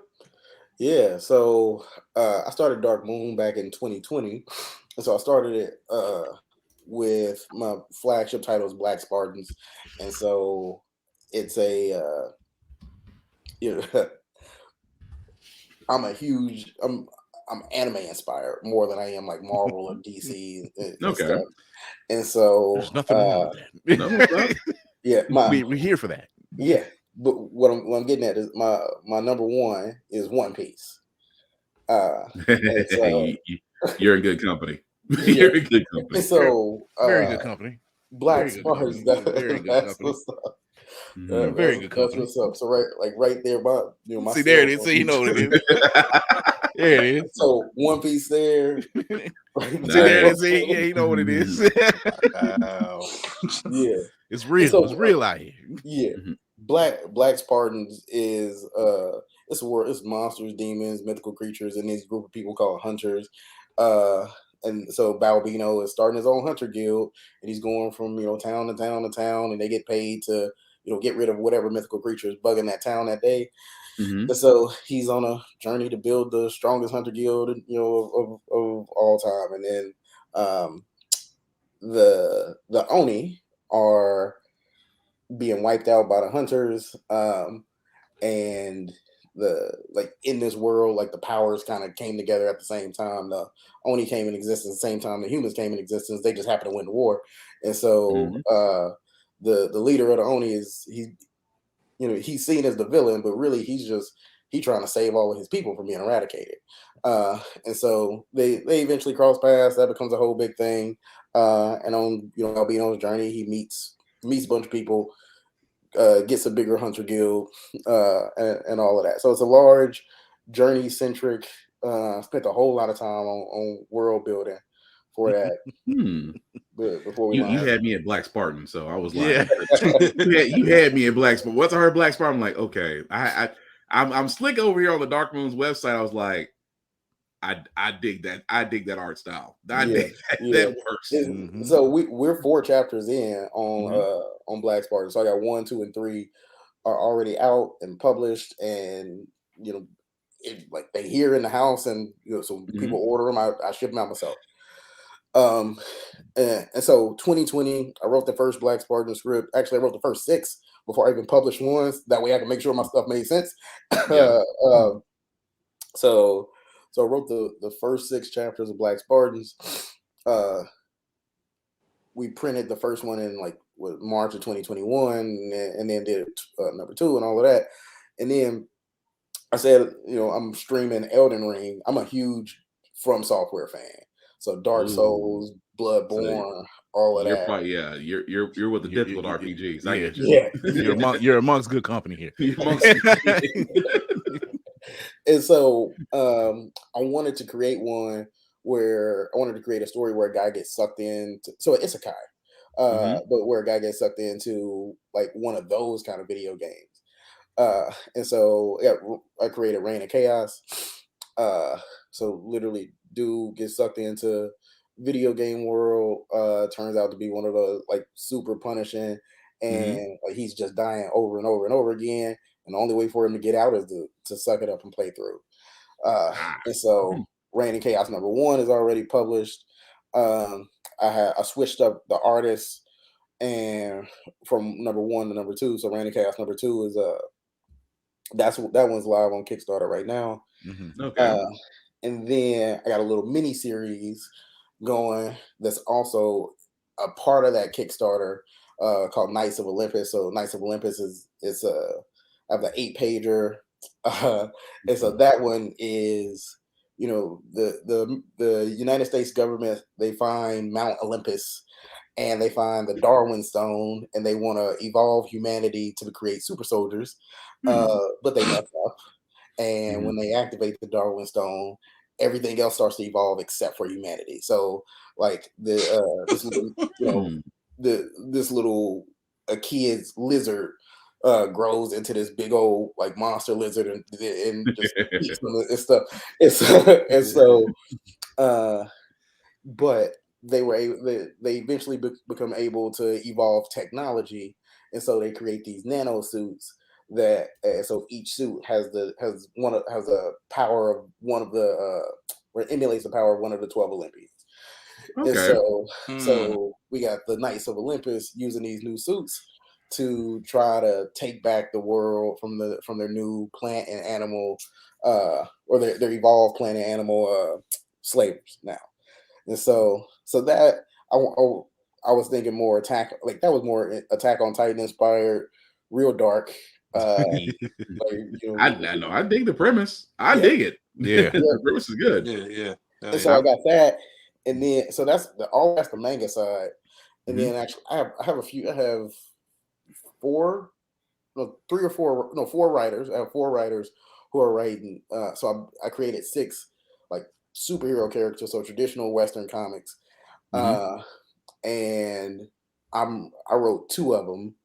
So I started Dark Moon back in 2020, and so I started it with my flagship title is Black Spartans, and so it's I'm I'm anime inspired more than I am like Marvel or DC and Okay. stuff. And so there's nothing wrong with that. yeah, we're here for that. Yeah, but what I'm getting at is my number one is One Piece. And so, You're in good company. Yeah. You're in good company. And so Very good company. Black Very good Spartans. company. Very good That's company. what's up. Very good company. That's what's up. So right there, my see there it is. See, you know what it is. There it is. So One Piece there. See there it is. See, yeah, you know what it is. Yeah, it's real. So, it's real out here. Yeah, Black Spartans is it's a word. It's monsters, demons, mythical creatures, and these group of people called hunters. And so Balbino is starting his own hunter guild, and he's going from town to town to town, and they get paid to get rid of whatever mythical creature is bugging that town that day. And so he's on a journey to build the strongest hunter guild of all time. And then the Oni are being wiped out by the hunters, and in this world, like the powers kind of came together at the same time. The Oni came in existence at the same time the humans came in existence. They just happened to win the war. And so the leader of the Oni is he's seen as the villain, but really he's trying to save all of his people from being eradicated. And so they eventually cross paths. That becomes a whole big thing. And on Albino's journey, he meets a bunch of people, gets a bigger hunter guild, and all of that. So it's a large journey centric. Spent a whole lot of time on world building for that. Before we you had me at Black Spartan, so I was like, you had me at Black Spartan. Once I heard Black Spartan, I'm like, okay, I'm slick over here on the Dark Moon's website. I was like, I dig that. I dig that art style. Dig that. That works. So we're 4 chapters in on Black Spartan. So I got 1, 2, and 3 are already out and published, and like they here in the house, and so people order them. I ship them out myself. And so 2020, I wrote the first Black Spartan script. Actually, I wrote the first 6 before I even published ones. That way I can make sure my stuff made sense. So I wrote the first 6 chapters of Black Spartans. We printed the first one in March of 2021, and then did number 2 and all of that. And then I said, I'm streaming Elden Ring. I'm a huge From Software fan. So Dark Souls, Bloodborne, all of that. You're with the difficult RPGs. I get you. You're amongst good company here. And so I wanted to create a story where a guy gets sucked into, so it's isekai, but where a guy gets sucked into one of those kind of video games. And so I created Reign of Chaos. So literally dude gets sucked into video game world, turns out to be one of the super punishing, and he's just dying over and over and over again. And the only way for him to get out is to suck it up and play through. And so Reign of Chaos number 1 is already published. I switched up the artists and from number 1 to number 2. So Reign of Chaos number 2 is that one's live on Kickstarter right now. Okay. And then I got a little mini series going that's also a part of that Kickstarter called Knights of Olympus. So Knights of Olympus I have the 8-pager. And so that one is, the United States government, they find Mount Olympus and they find the Darwin Stone, and they want to evolve humanity to create super soldiers, but they mess up. And when they activate the Darwin Stone, everything else starts to evolve except for humanity. So this little a kid's lizard grows into this big old monster lizard and just eats them and stuff. And so but they eventually become able to evolve technology, and so they create these nano suits that so each suit has a power of one of the or emulates the power of one of the 12 Olympians. Okay. And so we got the Knights of Olympus using these new suits to try to take back the world from their new plant and animal or they're evolved planet animal slavers now. And so that I was thinking more Attack, like that was more Attack on Titan inspired, real dark. Like, I know, I dig the premise. I dig it. Yeah, the premise is good. Yeah. And so I got that, and then so that's the manga side, and then actually I have a few. I have four writers. I have 4 writers who are writing. So I created 6 like superhero characters, so traditional Western comics, and I wrote 2 of them,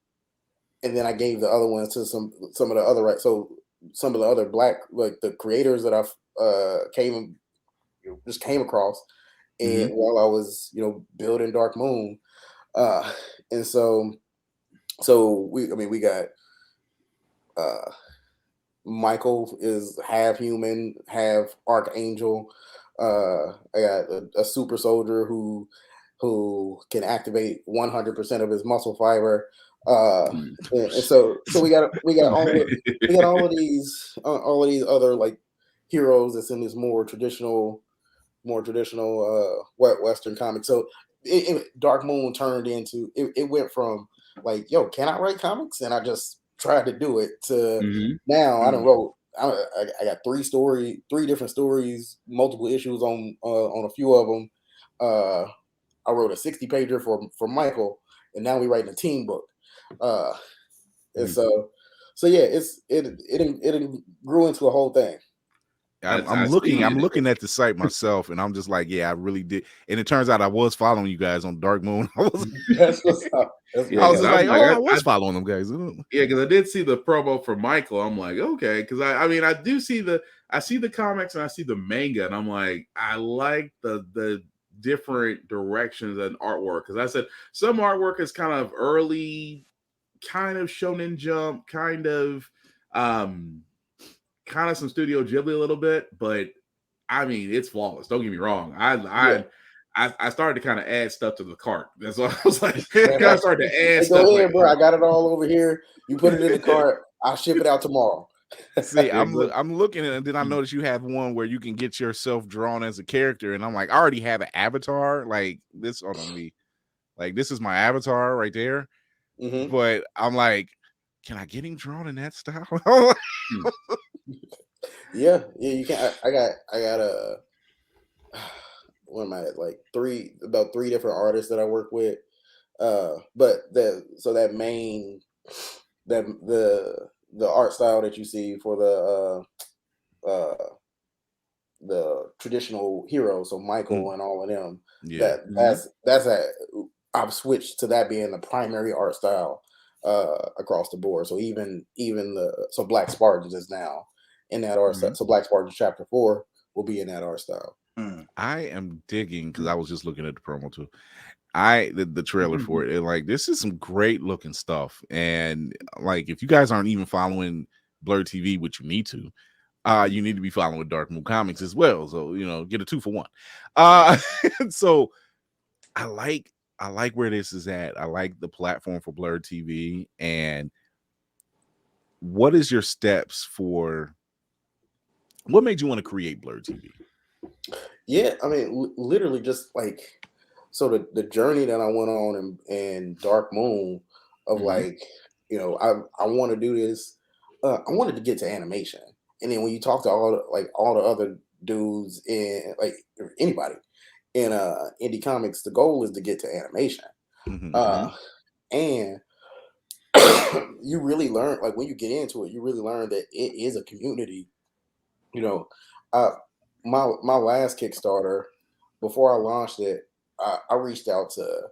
and then I gave the other ones to some of the other so some of the other black, like the creators that I've came across, and while I was building Dark Moon, and so we got Michael is half human, half archangel. I got a super soldier who can activate 100% of his muscle fiber. And so we got all of these other like heroes that's in this more traditional Western comic. So Dark Moon turned into it went from like, yo, can I write comics? And I just tried to do it to now I got 3 different stories, multiple issues on a few of them. I wrote a 60-pager for Michael, and now we're writing a team book. And so yeah, it grew into a whole thing. I'm looking at the site myself, and I'm just like, yeah, I really did. And it turns out I was following you guys on Dark Moon. I was following them guys. Yeah, because I did see the promo for Michael. I'm like, okay, because I do see the comics and I see the manga, and I'm like, I like the different directions and artwork. Because I said some artwork is kind of early, kind of Shonen Jump, kind of some Studio Ghibli a little bit, but I mean, it's flawless. Don't get me wrong. I started to kind of add stuff to the cart. That's what I was like. I started to add stuff. Go ahead, bro. I got it all over here. You put it in the cart. I'll ship it out tomorrow. See, I'm looking at it, and then I notice you have one where you can get yourself drawn as a character, and I'm like, I already have an avatar. Like this on me, like this is my avatar right there. But I'm like, can I get him drawn in that style? Yeah, you can. I got what am I at? Like about 3 different artists that I work with. But the art style that you see for the traditional heroes, so Michael and all of them. Yeah, that's I've switched to that being the primary art style across the board. So even so Black Spartans is now in that art style. So Black Spartans Chapter 4 will be in that art style. I am digging because I was just looking at the promo too. The trailer for it, and like this is some great looking stuff. And like if you guys aren't even following Blerd TV, which you need to be following Dark Moon Comics as well. So get a 2 for 1. So I like where this is at. I like the platform for Blerd TV. And what is your steps for? What made you want to create Blerd TV? Yeah, I mean, literally just like, so the journey that I went on in Dark Moon of like, I want to do this. I wanted to get to animation. And then when you talk to all the other dudes in like anybody in indie comics, the goal is to get to animation. And you really learn, like when you get into it, you really learn that it is a community. My last Kickstarter, before I launched it, I reached out to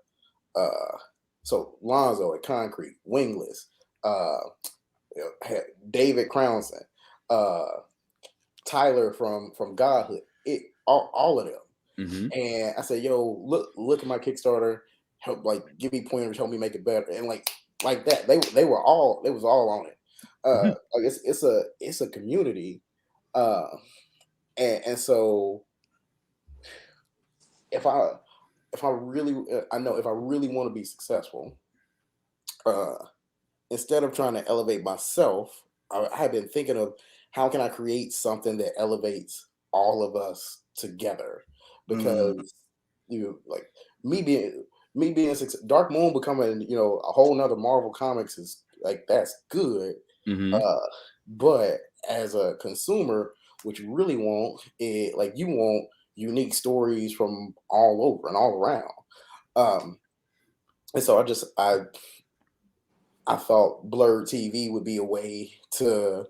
so Lonzo at Concrete, Wingless, David Crownson, Tyler from Godhood, all of them. And I said, yo, look at my Kickstarter, help, like give me pointers, help me make it better. And like that, they was all on it. Like it's a community. And so if I really want to be successful, instead of trying to elevate myself, I have been thinking of how can I create something that elevates all of us together? Because like me being Dark Moon becoming a whole nother Marvel Comics is like that's good. But as a consumer, what you really want is like you want unique stories from all over and all around. And so I thought Blurred TV would be a way to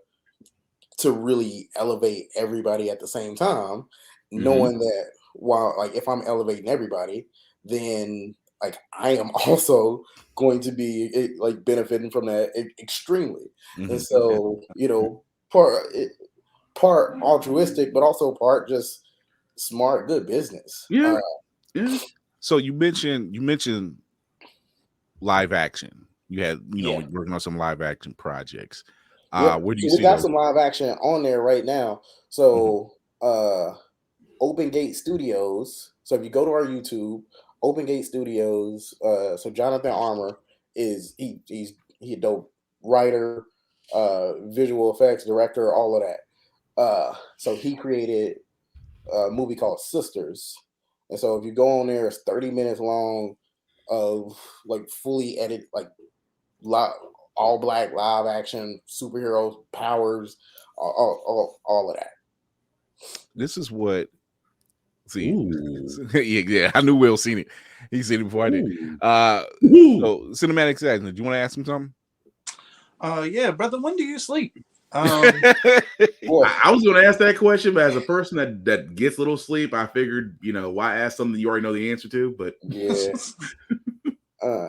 really elevate everybody at the same time, knowing that while like if I'm elevating everybody, then like I am also going to be like benefiting from that extremely. And so part altruistic, but also part just smart, good business. Yeah. So you mentioned live action. You had working on some live action projects. Where do you see we got those? some live action on there right now. So Open Gate Studios. So if you go to our YouTube, Open Gate Studios. So Jonathan Armour he's a dope writer, visual effects director, all of that. So he created a movie called Sisters, and so if you go on there, it's 30 minutes long of like fully edited, like all black live action superhero powers, all of that. This is what. See, yeah, I knew Will seen it. He seen it before I did. So cinematic sadness. Do you want to ask him something? Yeah, brother. When do you sleep? I was going to ask that question, but as a person that gets little sleep, I figured, why ask something you already know the answer to? But yeah, I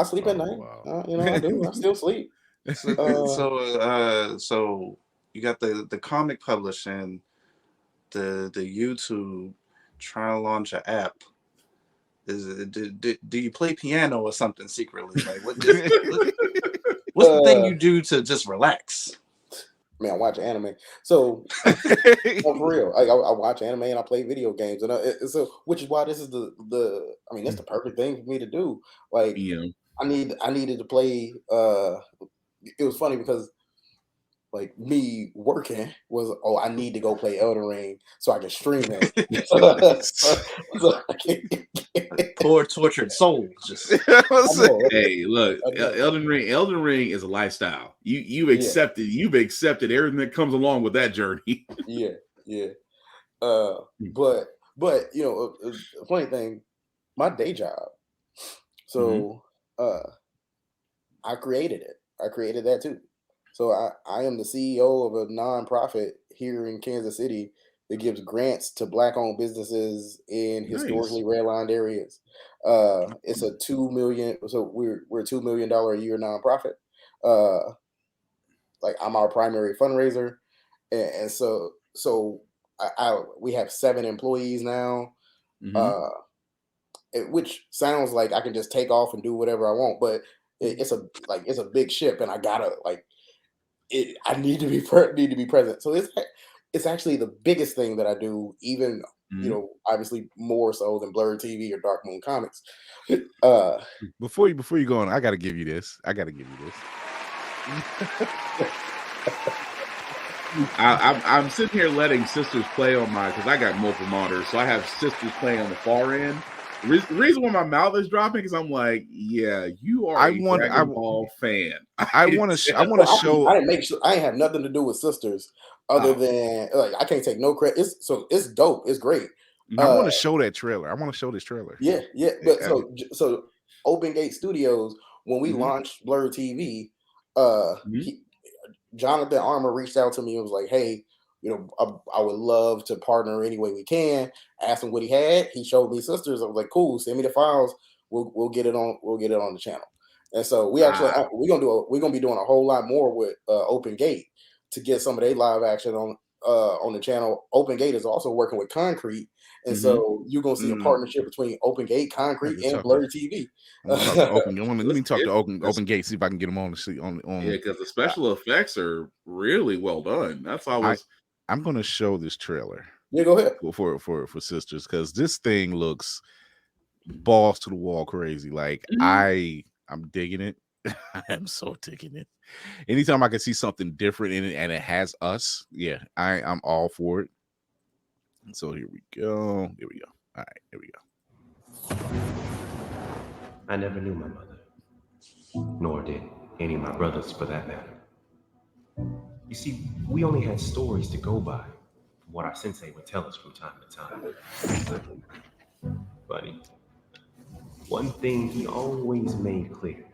sleep at night. Wow. I do. I still sleep. So you got the comic publishing, the YouTube, trying to launch an app. Do you play piano or something secretly? Like what's the thing you do to just relax? Man, I watch anime. So for real, I watch anime and I play video games, and so which is why this is that's the perfect thing for me to do. Like I needed to play. It was funny because like me working was I need to go play Elden Ring so I can stream it. Poor tortured souls. Just hey, look, Elden Ring is a lifestyle. You've accepted everything that comes along with that journey. yeah. But a funny thing, my day job. So I created it. I created that too. So I am the CEO of a nonprofit here in Kansas City that gives grants to Black-owned businesses in historically redlined areas. It's a $2 million. So we're a $2 million a year nonprofit. Like I'm our primary fundraiser, and so we have 7 employees now. Which sounds like I can just take off and do whatever I want, but it's a big ship, and I gotta I need to be present. So it's actually the biggest thing that I do, even obviously more so than Blurred TV or Dark Moon Comics. Before you go on, I gotta give you this. I'm sitting here letting Sisters play on because I got multiple monitors, so I have Sisters playing on the far end. The reason why my mouth is dropping is I'm like, yeah, you are a Dragon Ball fan. I want to show. I didn't make sure. I ain't have nothing to do with Sisters other than like I can't take no credit. It's dope. It's great. I want to show that trailer. I want to show this trailer. Yeah. But so Open Gate Studios, when we launched Blurred TV, Jonathan Armour reached out to me and was like, "Hey, I would love to partner any way we can." Asked him what he had. He showed me Sisters. I was like, "Cool, send me the files. We'll get it on. We'll get it on the channel." And so we're gonna be doing a whole lot more with Open Gate to get some of their live action on the channel. Open Gate is also working with Concrete, and so you're gonna see a partnership between Open Gate, Concrete, and Blurred TV. Let me talk to Open Gate, see if I can get them on on. Yeah, because the special effects are really well done. That's always. I'm gonna show this trailer. Yeah, go ahead. For Sisters, because this thing looks balls to the wall crazy. Like I'm digging it. I am so taking it. Anytime I can see something different in it and it has us, yeah, I'm all for it. So here we go. Here we go. All right, here we go. I never knew my mother, nor did any of my brothers for that matter. You see, we only had stories to go by from what our sensei would tell us from time to time. Buddy, one thing he always made clear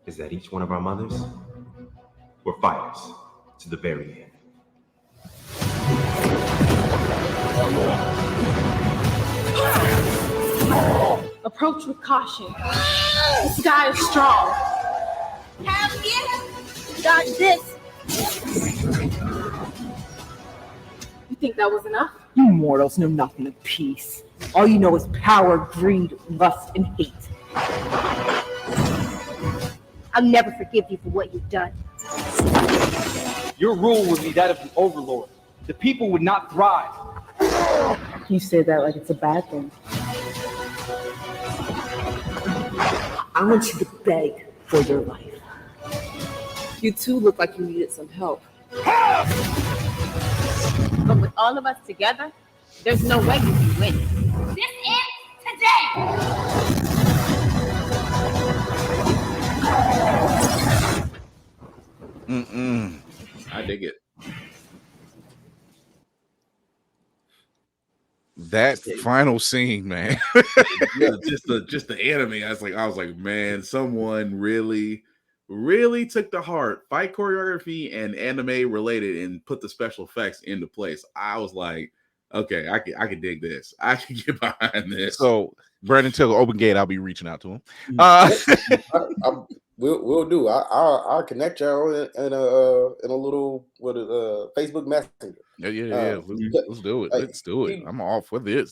is that each one of our mothers were fighters to the very end. Approach with caution. The sky is strong. Have it. Got this. You think that was enough? You mortals know nothing of peace. All you know is power, greed, lust, and hate. I'll never forgive you for what you've done. Your rule would be that of the overlord. The people would not thrive. You say that like it's a bad thing. I want you to beg for your life. You two look like you needed some help. But with all of us together, there's no way you can win. This ends today! I dig it. That final scene, man. Yeah, just the anime. I was like, man, someone really took the heart, fight choreography and anime related, and put the special effects into place. I was like, okay, I can dig this. I can get behind this. So Brandon Tiller, open gate. I'll be reaching out to him. We'll do. I'll connect y'all in a little Facebook Messenger. Yeah. Let's do it. Let's do it. I'm all for this.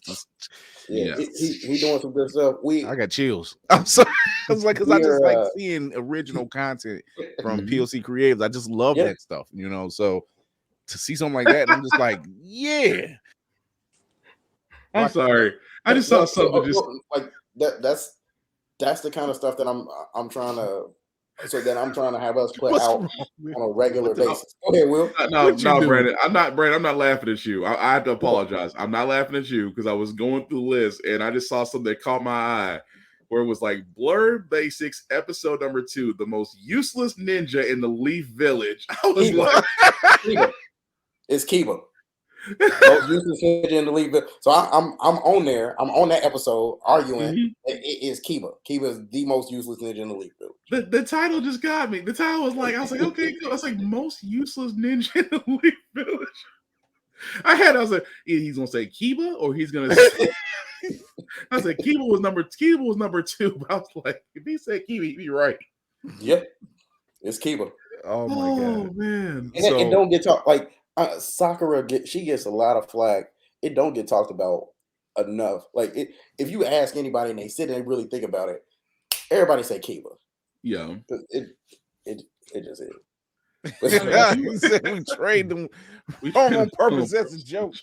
He doing some good stuff. I got chills. I'm sorry. I was like, because I just like seeing original content from PLC creatives. I just love that stuff, So to see something like that, I'm just like, yeah. I'm sorry. I just saw something just like that. That's the kind of stuff that I'm trying to. So then I'm trying to have us put out on a regular basis. Okay, Will. No, Brandon. I'm not laughing at you. I have to apologize. I'm not laughing at you because I was going through the list and I just saw something that caught my eye where it was like Blerd Basics episode number 2, the most useless ninja in the Leaf Village. I was Kiba. It's Kiba. Most useless ninja in the Leaf Village. So I'm on there. I'm on that episode arguing. It is Kiba. Kiba is the most useless ninja in the Leaf Village. The title just got me. The title was like, I was like, okay, cool. I was like, most useless ninja in the Leaf Village. I was like, he's gonna say Kiba or he's gonna say I said Kiba was number 2, but I was like, if he said Kiba, he'd be right. Yep. It's Kiba. Oh my god. Man. And it don't get talked like Sakura she gets a lot of flack. It don't get talked about enough. Like if you ask anybody and they sit and they really think about it, everybody say Kiba. Yeah. It just is. He said we trade them on purpose. That's a joke.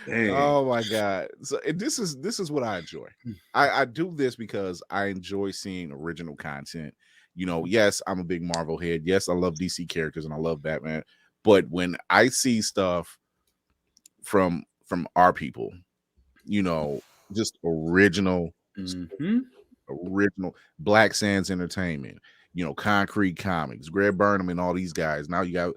Oh my god. So this is what I enjoy. I do this because I enjoy seeing original content. Yes, I'm a big Marvel head. Yes, I love DC characters and I love Batman. But when I see stuff from our people, just original Black Sands Entertainment, Concrete Comics, Greg Burnham and all these guys. Now you got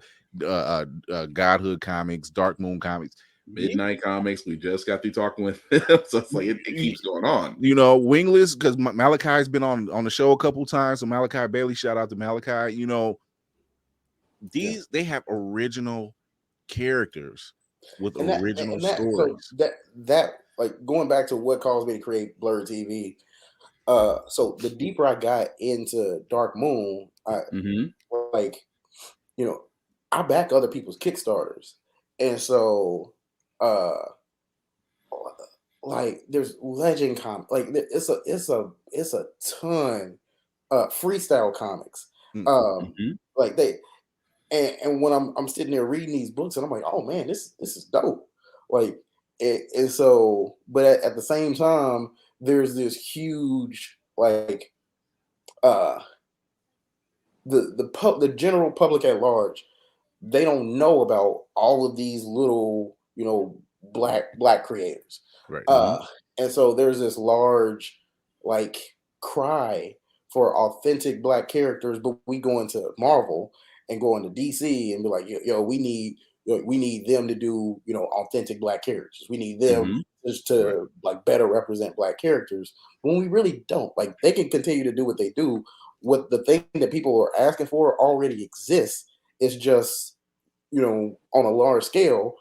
Godhood Comics, Dark Moon Comics, Midnight Comics. We just got through talking with them. So it's like it keeps going on. Wingless, because Malachi's been on the show a couple times. So Malachi Bailey, shout out to Malachi. They have original characters with original stories. So that like going back to what caused me to create Blerd TV. So the deeper I got into Dark Moon, I back other people's Kickstarters, and so like there's Legend comic, like it's a ton freestyle comics, like they and when I'm sitting there reading these books and I'm like, oh man, this is dope, and so but at the same time there's this huge like the general public at large, they don't know about all of these little, black creators. Right. And so there's this large like cry for authentic black characters, but we go into Marvel and go into DC and be like, yo, we need them to do, authentic black characters. We need them just to like better represent black characters when we really don't. Like they can continue to do what they do. What the thing that people are asking for already exists. It's just, on a large scale,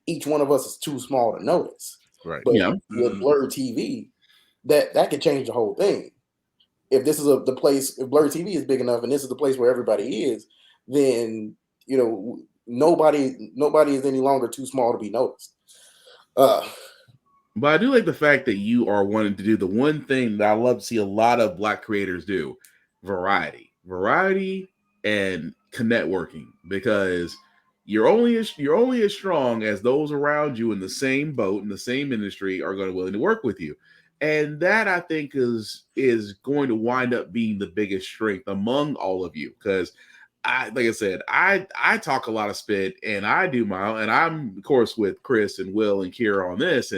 each one of us is too small to notice. Right. But with Blerd TV, that could change the whole thing. If this is the place, if Blerd TV is big enough and this is the place where everybody is, then nobody is any longer too small to be noticed. But I do like the fact that you are wanting to do the one thing that I love to see a lot of black creators do: variety and networking, because you're only as strong as those around you in the same boat in the same industry are going to be willing to work with you. And that, I think, is going to wind up being the biggest strength among all of you, because like I said, I talk a lot of spit and I do my own, and I'm of course with Chris and Will and Kira on this,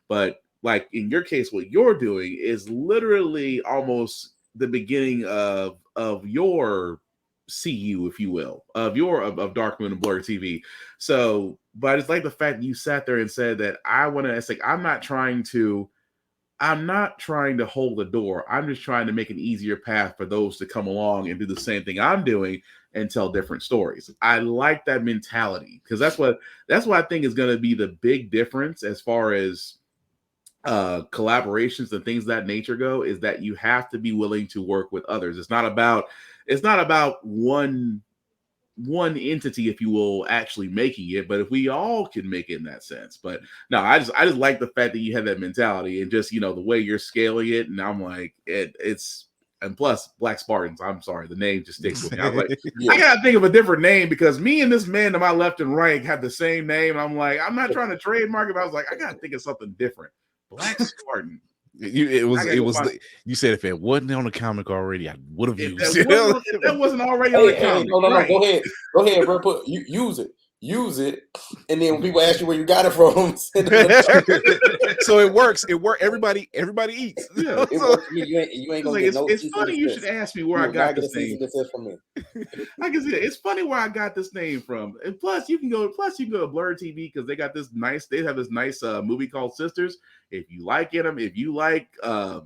but like in your case, what you're doing is literally almost the beginning of your CU, if you will, of Darkmoon and Blerd TV. So, but it's like the fact that you sat there and said that it's like I'm not trying to hold the door. I'm just trying to make an easier path for those to come along and do the same thing I'm doing and tell different stories. I like that mentality, because that's what I think is going to be the big difference as far as collaborations and things of that nature go, is that you have to be willing to work with others. It's not about one entity, if you will, actually making it, but if we all can make it in that sense. But no, I just like the fact that you have that mentality, and just the way you're scaling it. And I'm like, it's and plus Black Spartans, I'm sorry, the name just sticks with me. I was like, I gotta think of a different name, because me and this man to my left and right have the same name. And I'm like, I'm not trying to trademark it, but I was like, I gotta think of something different. Black Spartan. You said if it wasn't on the comic already, I would have used it. If that wasn't already on the comic. No, right. Go ahead, bro. Use it, and then when people ask you where you got it from, so it works. Everybody eats. Yeah, it works. You ain't gonna get no. It's funny you should ask me where I got this name. From me. I can see it. It's funny where I got this name from, and plus you can go to Blerd TV, because they got this nice. They have this nice movie called Sisters. If you like it, if you like, if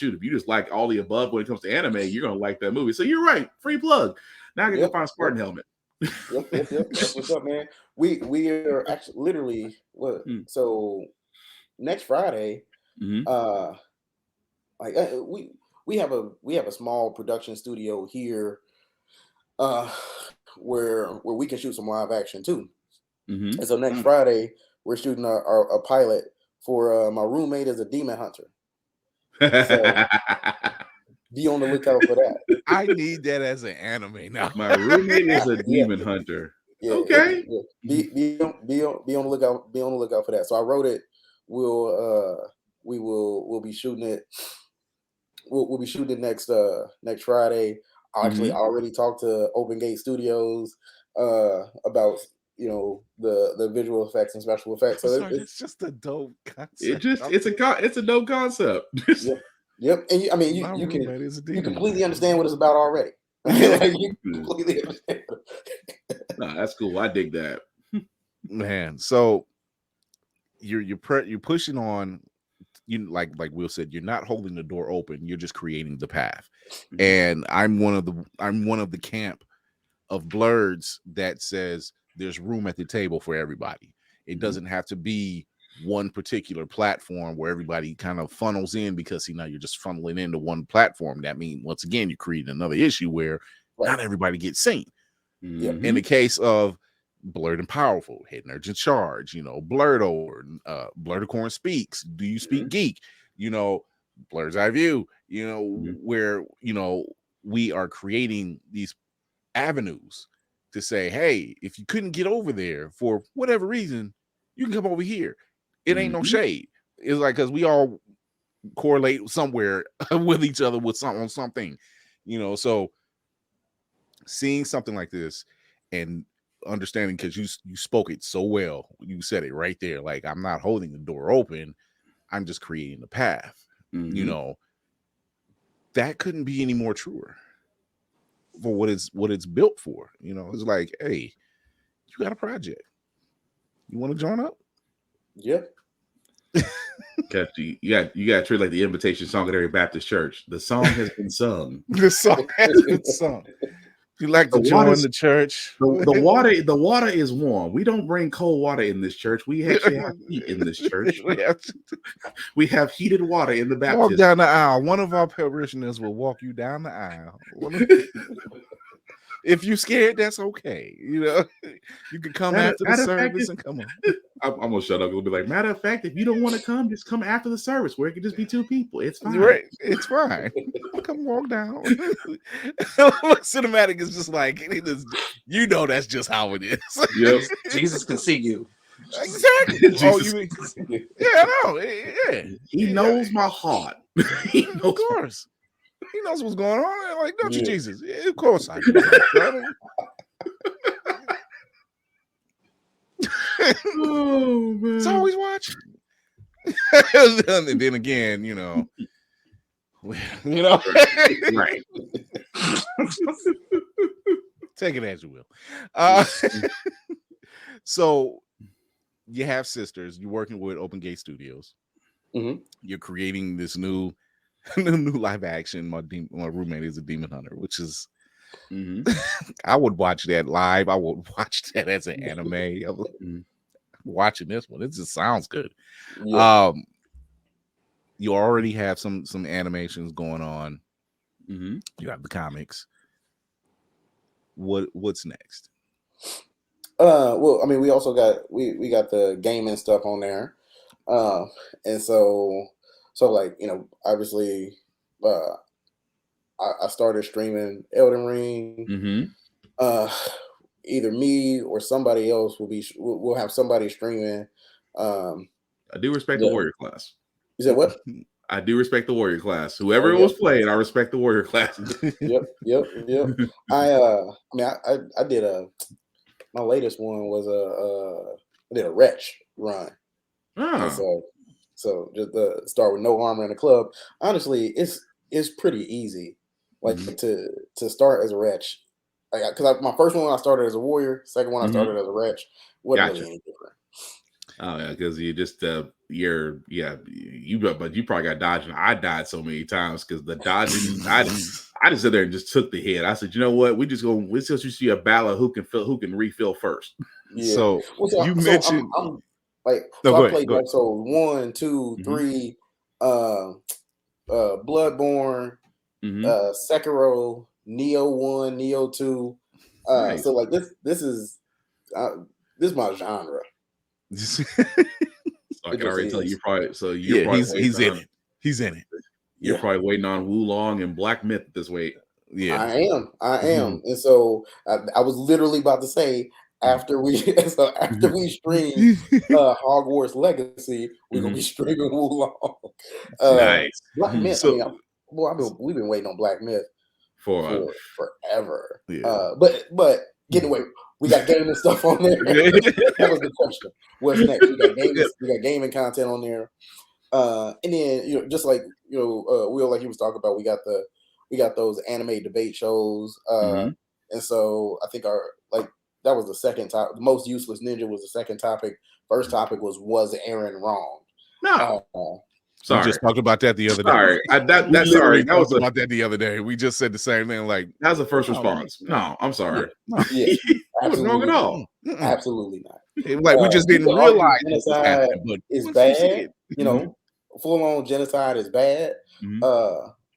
you just like all the above when it comes to anime, you're gonna like that movie. So you're right. Free plug. Now I can go find Spartan helmet. Yep. What's up, man? We are actually literally so next Friday, we have a small production studio here, where we can shoot some live action too. And so next Friday we're shooting a pilot for my roommate is a demon hunter. So be on the lookout for that. I need that as an anime now. My roommate is a demon hunter. Yeah, okay. Be on the lookout. Be on the lookout for that. So I wrote it. We'll be shooting it. We'll be shooting it next Friday. I actually already talked to Open Gate Studios about the visual effects and special effects. So it's just a dope concept. It's a dope concept. Yep. And you can completely understand what it's about already. You completely understand. Nah, that's cool. I dig that, man. So you're pushing on. Like Will said, you're not holding the door open. You're just creating the path. And I'm one of the camp of Blerds that says there's room at the table for everybody. It doesn't have to be one particular platform where everybody kind of funnels in, because you're just funneling into one platform. That means, once again, you're creating another issue where not everybody gets seen. In the case of Blerd and Powerful, Head Nerds in Charge, Blerdo, Blerdicorn Speaks, Do You Speak Geek, Blerd's Eye View, where we are creating these avenues to say, hey, if you couldn't get over there for whatever reason, you can come over here. It ain't no shade. It's like, because we all correlate somewhere with each other with something, so seeing something like this and understanding, because you spoke it so well, you said it right there, like, I'm not holding the door open, I'm just creating the path. That couldn't be any more truer for what it's built for. It's like, hey, you got a project, you want to join up? Yep. You got to treat like the invitation song at every Baptist church. The song has been sung. The song has been sung. You like to join the church? The water is warm. We don't bring cold water in this church. We actually have heat in this church. We have heated water in the baptism. Walk down the aisle. One of our parishioners will walk you down the aisle. If you're scared, that's okay. You can come after the service and come on. I'm gonna shut up. It'll be like, matter of fact, if you don't want to come, just come after the service where it can just be 2 people. It's fine. Right. It's fine. Come walk down. Cinematic is just like, that's just how it is. Yep. Jesus can see you. Exactly. He knows my heart. Of course. He knows what's going on. Like, don't you, Jesus? Yeah, of course I do. Oh, man. It's always watching. And then again, right. Take it as you will. So you have sisters. You're working with Open Gate Studios. You're creating this new live action. My roommate is a demon hunter, which is I would watch that live. I would watch that as an anime. Watching this one, it just sounds good. You already have some animations going on. You have the comics. What's next? Well, I mean, we also got we got the gaming stuff on there, and so like, obviously, I started streaming Elden Ring. Either me or somebody else will have somebody streaming. I do respect the warrior class. You said what? I do respect the warrior class. Whoever it was playing, I respect the warrior class. Yep. I did my latest one was I did a wretch run. So just start with no armor in the club. Honestly, it's pretty easy. Like to start as a wretch. Because my first one I started as a warrior, second one I started as a wretch. Wasn't really any different. Oh yeah, because you just but you probably got dodging. I died so many times because the dodging. I just sit there and just took the hit. I said, you know what? We just see a battle who can refill first. Yeah. So you mentioned I'm I played episode 1, 2, 3, Bloodborne, Sekiro, Neo 1, Neo 2. Nice. So like this is my genre. So I can already tell you probably. So he's in it. He's in it. You're probably waiting on Wulong and Black Myth this week. Yeah, I am. And so I was literally about to say after we stream Hogwarts Legacy, we're gonna be streaming Wulong. Nice. Black Myth. We've been waiting on Black Myth for forever. Yeah. But getting away. We got gaming stuff on there. That was the question. What's next? We got gaming content on there. And then just like Will, like he was talking about, we got those anime debate shows. And so I think that was the second topic. The most useless ninja was the second topic. First topic was Aaron wrong? No. Sorry. We just talked about that the other day. Sorry. That was about that the other day. We just said the same thing. Like, that was the first response. No, I'm sorry. Yeah, it wasn't wrong at all. Absolutely not. Like, we just didn't realize genocide is bad. Full on genocide is bad.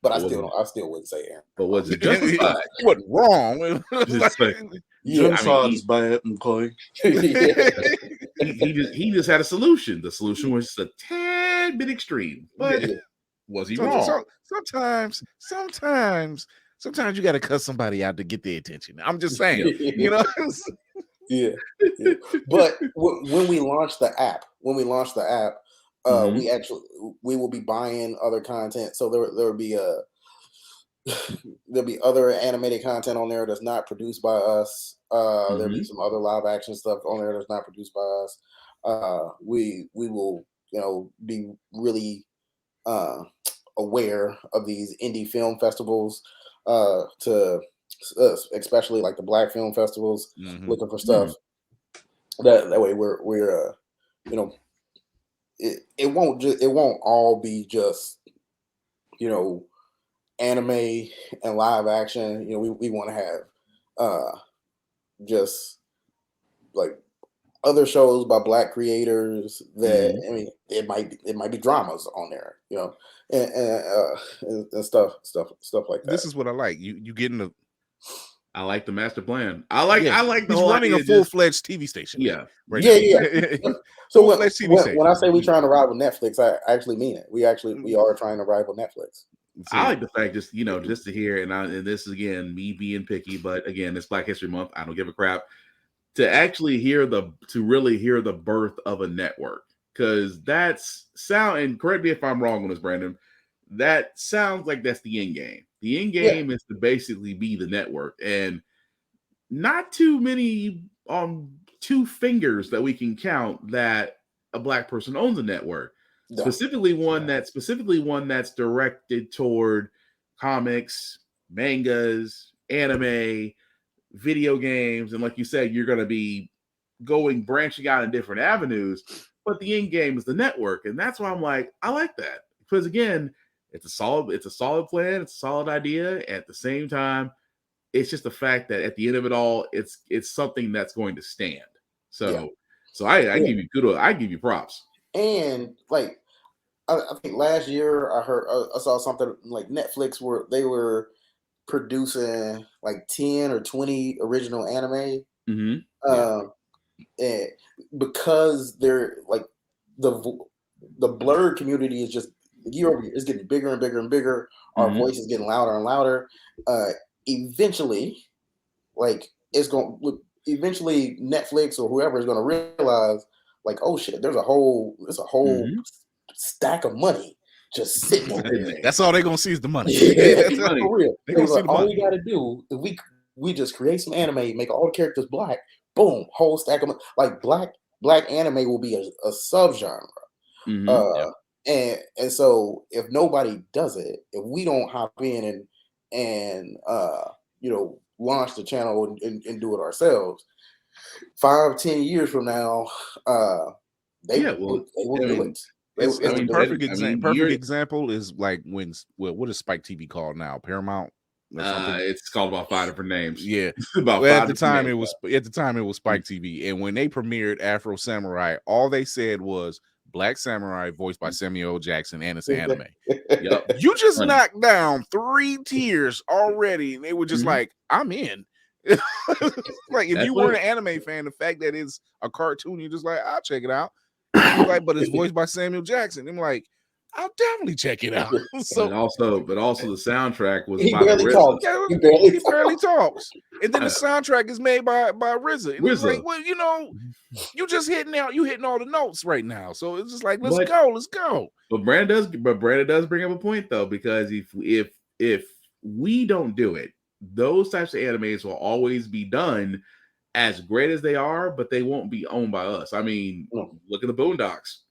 But I still wouldn't say Aaron. But was it justified? What's wrong? Genocide is bad and Chloe. He just had a solution. The solution was a tad bit extreme, but was he wrong? Sometimes you got to cuss somebody out to get their attention. I'm just saying, Yeah. But when we launched the app, we will be buying other content. So there will be there'll be other animated content on there that's not produced by us. There'll be some other live action stuff on there that's not produced by us. We will, be really aware of these indie film festivals, to especially like the Black film festivals, looking for stuff. That way we're it won't all be just anime and live action. We want to have just like other shows by Black creators that it might be dramas on there, and stuff like that. This is what I like. You getting the. I like the master plan. I like the he's whole running a full-fledged TV station. Yeah. Right. Yeah. So when I say we're trying to rival Netflix, I actually mean it. We are trying to rival Netflix. I like the fact just to hear, and this is again me being picky, but again, it's Black History Month. I don't give a crap. To actually really hear the birth of a network, because and correct me if I'm wrong on this, Brandon, that sounds like that's the end game. The end game is to basically be the network, and not too many two fingers that we can count that a Black person owns a network. No. Specifically one that's directed toward comics, mangas, anime, video games, and like you said, you're going to be branching out in different avenues, but the end game is the network. And that's why I'm like, I like that, because again, it's a solid plan, it's a solid idea. At the same time, it's just the fact that at the end of it all, it's something that's going to stand. So I give you kudos, I give you props. And like I think last year I saw something like Netflix were producing like 10 or 20 original anime. And because they're like the Blerd community is just year over year, it's getting bigger and bigger and bigger. Our voice is getting louder and louder. Eventually Netflix or whoever is going to realize like, oh shit, there's a whole stack of money just sitting over there. That's all they're gonna see is the money. That's for real. They're gonna see the money. All we gotta do is we just create some anime, make all the characters Black, boom, whole stack of money. Like black anime will be a subgenre. And so if nobody does it, if we don't hop in and launch the channel and do it ourselves, 5-10 years from now, they will do it. Perfect example is like what is Spike TV called now? Paramount. It's called about 5 different names. Yeah, at the time it was Spike TV, and when they premiered Afro Samurai, all they said was Black Samurai voiced by Samuel L. Jackson, and it's anime. You just knocked down 3 tiers already, and they were just like, I'm in. Like if you weren't an anime fan, the fact that it's a cartoon, you're just like, I'll check it out. Like, but it's voiced by Samuel Jackson. I'm like, I'll definitely check it out. But also the soundtrack was he by barely RZA. talks. He barely talks. And then the soundtrack is made by RZA. And it's like, well, you just hitting all the notes right now. So it's just like, let's go. But Brandon does bring up a point though, because if we don't do it, those types of animes will always be done as great as they are, but they won't be owned by us. I mean, look at the Boondocks.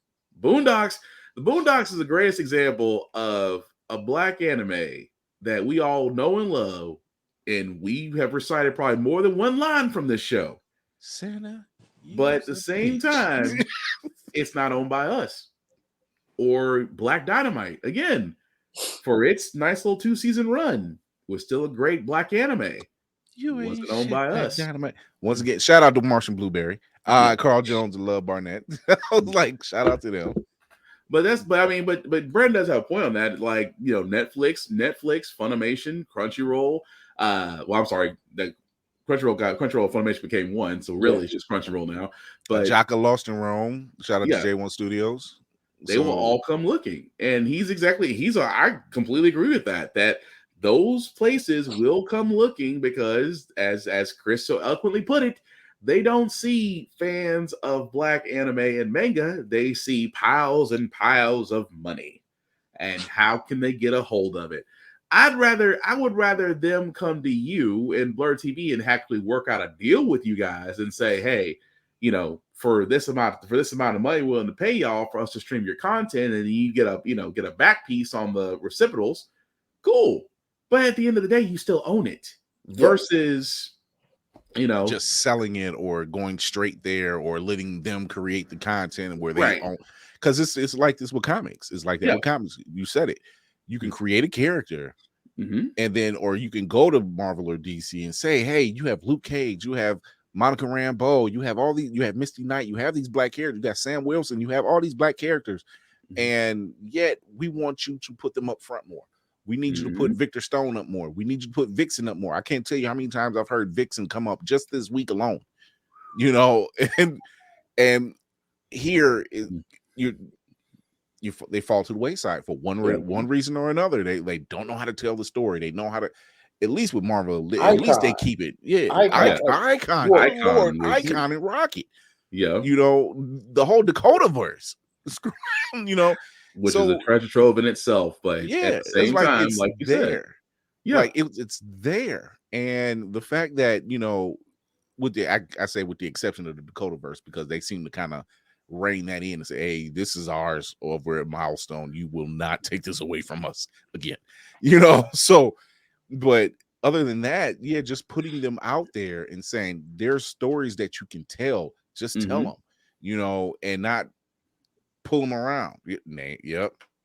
The Boondocks is the greatest example of a Black anime that we all know and love, and we have recited probably more than one line from this show. Santa, but at the same time, it's not owned by us. Or Black Dynamite, again, for its nice little 2-season run, was still a great Black anime. Wasn't owned by us. Dynamite. Once again, shout out to Martian Blueberry, Carl Jones, and Love Barnett. I was like, shout out to them. But Brent does have a point on that. Like, Netflix, Funimation, Crunchyroll. I'm sorry, that Crunchyroll Funimation became one, so really it's just Crunchyroll now. But Jaka Lost in Rome. Shout out to J1 Studios. They will all come looking, and I completely agree with that. That those places will come looking because, as Chris so eloquently put it, They don't see fans of Black anime and manga. They see piles and piles of money. And how can they get a hold of it? I would rather them come to you and Blerd TV and actually work out a deal with you guys and say, hey, for this amount of money, we're willing to pay y'all for us to stream your content, and you get a back piece on the reciprocals. Cool. But at the end of the day, you still own it. Versus just selling it or going straight there or letting them create the content where they own, because it's like this with comics. It's like that with comics. You said it. You can create a character and then, or you can go to Marvel or DC and say, hey, you have Luke Cage, you have Monica Rambeau, you have all these, you have Misty Knight, you have these black characters, you got Sam Wilson, you have all these black characters, and yet we want you to put them up front more. We need you to put Victor Stone up more. We need you to put Vixen up more. I can't tell you how many times I've heard Vixen come up just this week alone. And here they fall to the wayside for one reason or another. They don't know how to tell the story. They know how to, at least with Marvel, at least they keep it. Icon and Rocket. The whole Dakota verse. Which is a treasure trove in itself, but at the same time, like you said, like it's there. And the fact that with the exception of the Dakota verse, because they seem to kind of rein that in and say, hey, this is ours over at Milestone. You will not take this away from us again. So, but other than that, just putting them out there and saying there's stories that you can tell, just tell them, and not pull them around.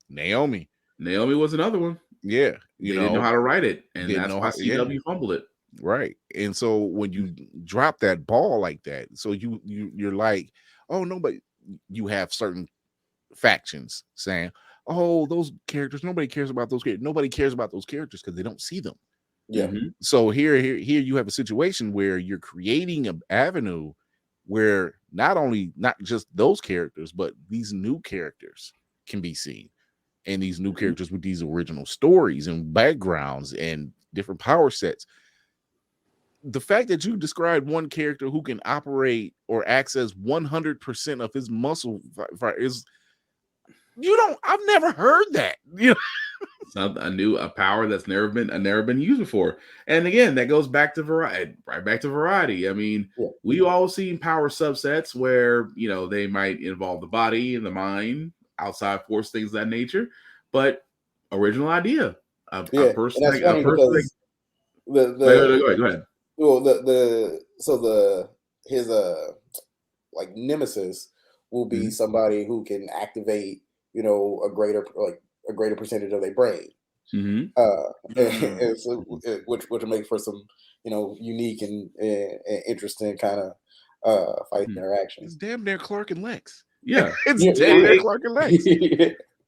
Naomi was another one. They didn't know how to write it, and that's why CW fumbled it. Right. And so when you drop that ball like that, so you're like, oh no, but you have certain factions saying, oh, those characters, nobody cares about those characters. Nobody cares about those characters because they don't see them. So here you have a situation where you're creating an avenue where not just those characters, but these new characters can be seen, and these new characters with these original stories and backgrounds and different power sets. The fact that you described one character who can operate or access 100% of his muscle is, I've never heard that. It's not a power that's never been used before. And again, that goes back to variety, right back to variety. I mean, we all seen power subsets where they might involve the body and the mind, outside force, things of that nature. But original idea, a person. Go ahead. Well, his like nemesis will be somebody who can activate a greater percentage of their brain, and so, which will make for some unique and interesting kind of fight interactions. It's damn near Clark and Lex. It's damn near Clark and Lex.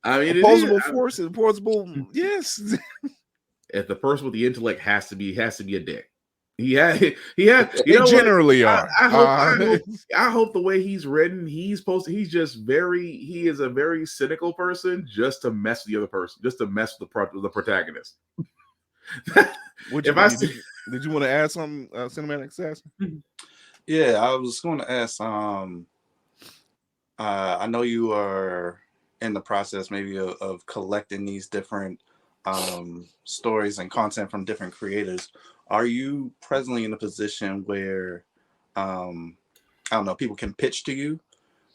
I mean, opposable forces, opposable. Yes. If the person with the intellect has to be a dick. He generally are. I hope the way he's written, he is a very cynical person just to mess with the other person, just to mess with the protagonist. Did you want to add some cinematic assassin? Yeah, I was going to ask. I know you are in the process maybe of collecting these different stories and content from different creators. Are you presently in a position where, I don't know, people can pitch to you?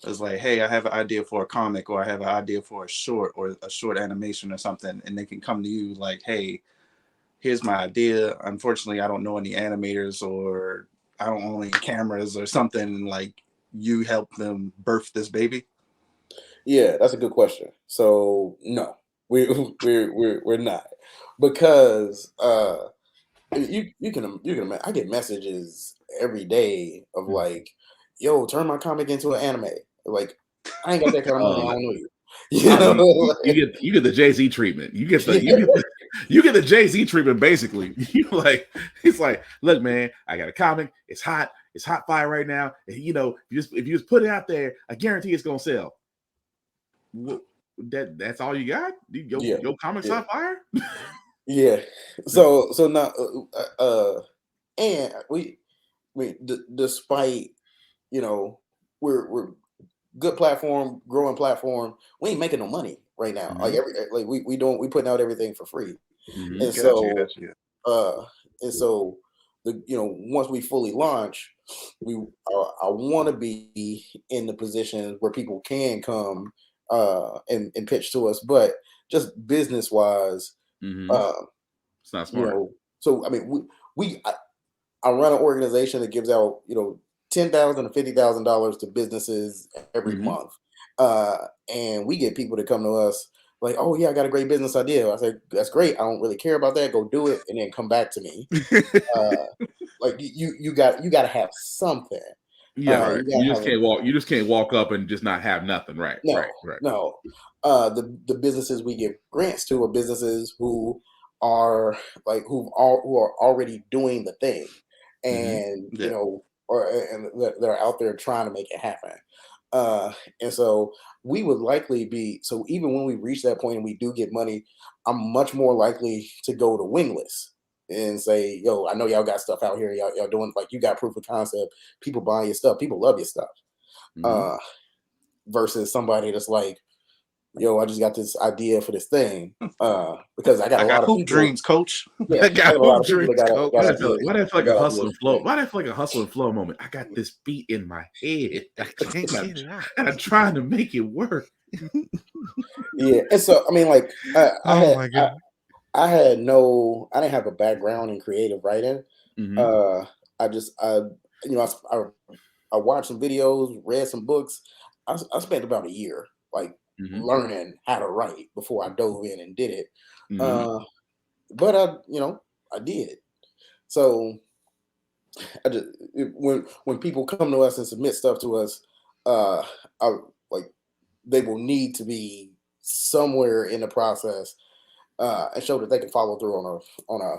It's like, hey, I have an idea for a comic, or I have an idea for a short animation or something, and they can come to you like, hey, here's my idea. Unfortunately, I don't know any animators, or I don't own any cameras or something, and like you help them birth this baby? Yeah, that's a good question. So no, we're not, because you can imagine, I get messages every day of like, yo, turn my comic into an anime. Like, I ain't got that kind of money. I don't know you. You get the Jay-Z treatment. You get the Jay-Z treatment basically. He's like, look, man, I got a comic. It's hot fire right now. And, if you just put it out there, I guarantee it's gonna sell. That's all you got? Your comic's hot fire? Yeah. So now, and mean, despite we're good platform, growing platform, we ain't making no money right now. We putting out everything for free, and so once we fully launch, I want to be in the position where people can come and pitch to us, but just business wise, it's not smart. So I mean, I run an organization that gives out $10,000 to $50,000 to businesses every month, and we get people to come to us like, oh yeah, I got a great business idea. I said, that's great. I don't really care about that. Go do it, and then come back to me. Like you got to have something. Yeah, right. You just can't walk up and just not have nothing, right? No, right. No. The businesses we give grants to are businesses who are already doing the thing, and they're out there trying to make it happen. And so we would likely be, so even when we reach that point and we do get money, I'm much more likely to go to wingless and say, yo, I know y'all got stuff out here. Y'all doing, like, you got proof of concept. People buying your stuff. People love your stuff. Versus somebody that's like, yo, I just got this idea for this thing. Because I got a lot of hoop people, dreams, coach. Yeah, I got hoop dreams. Why that feel like a hustle and flow? Why that feel like a hustle and flow moment? I got this beat in my head. I can't get it out. And I'm trying to make it work. Yeah. And so, I mean, like, I didn't have a background in creative writing. I watched some videos, read some books. I spent about a year learning how to write before I dove in and did it. But I did. So when people come to us and submit stuff to us, they will need to be somewhere in the process and show that they can follow through on a.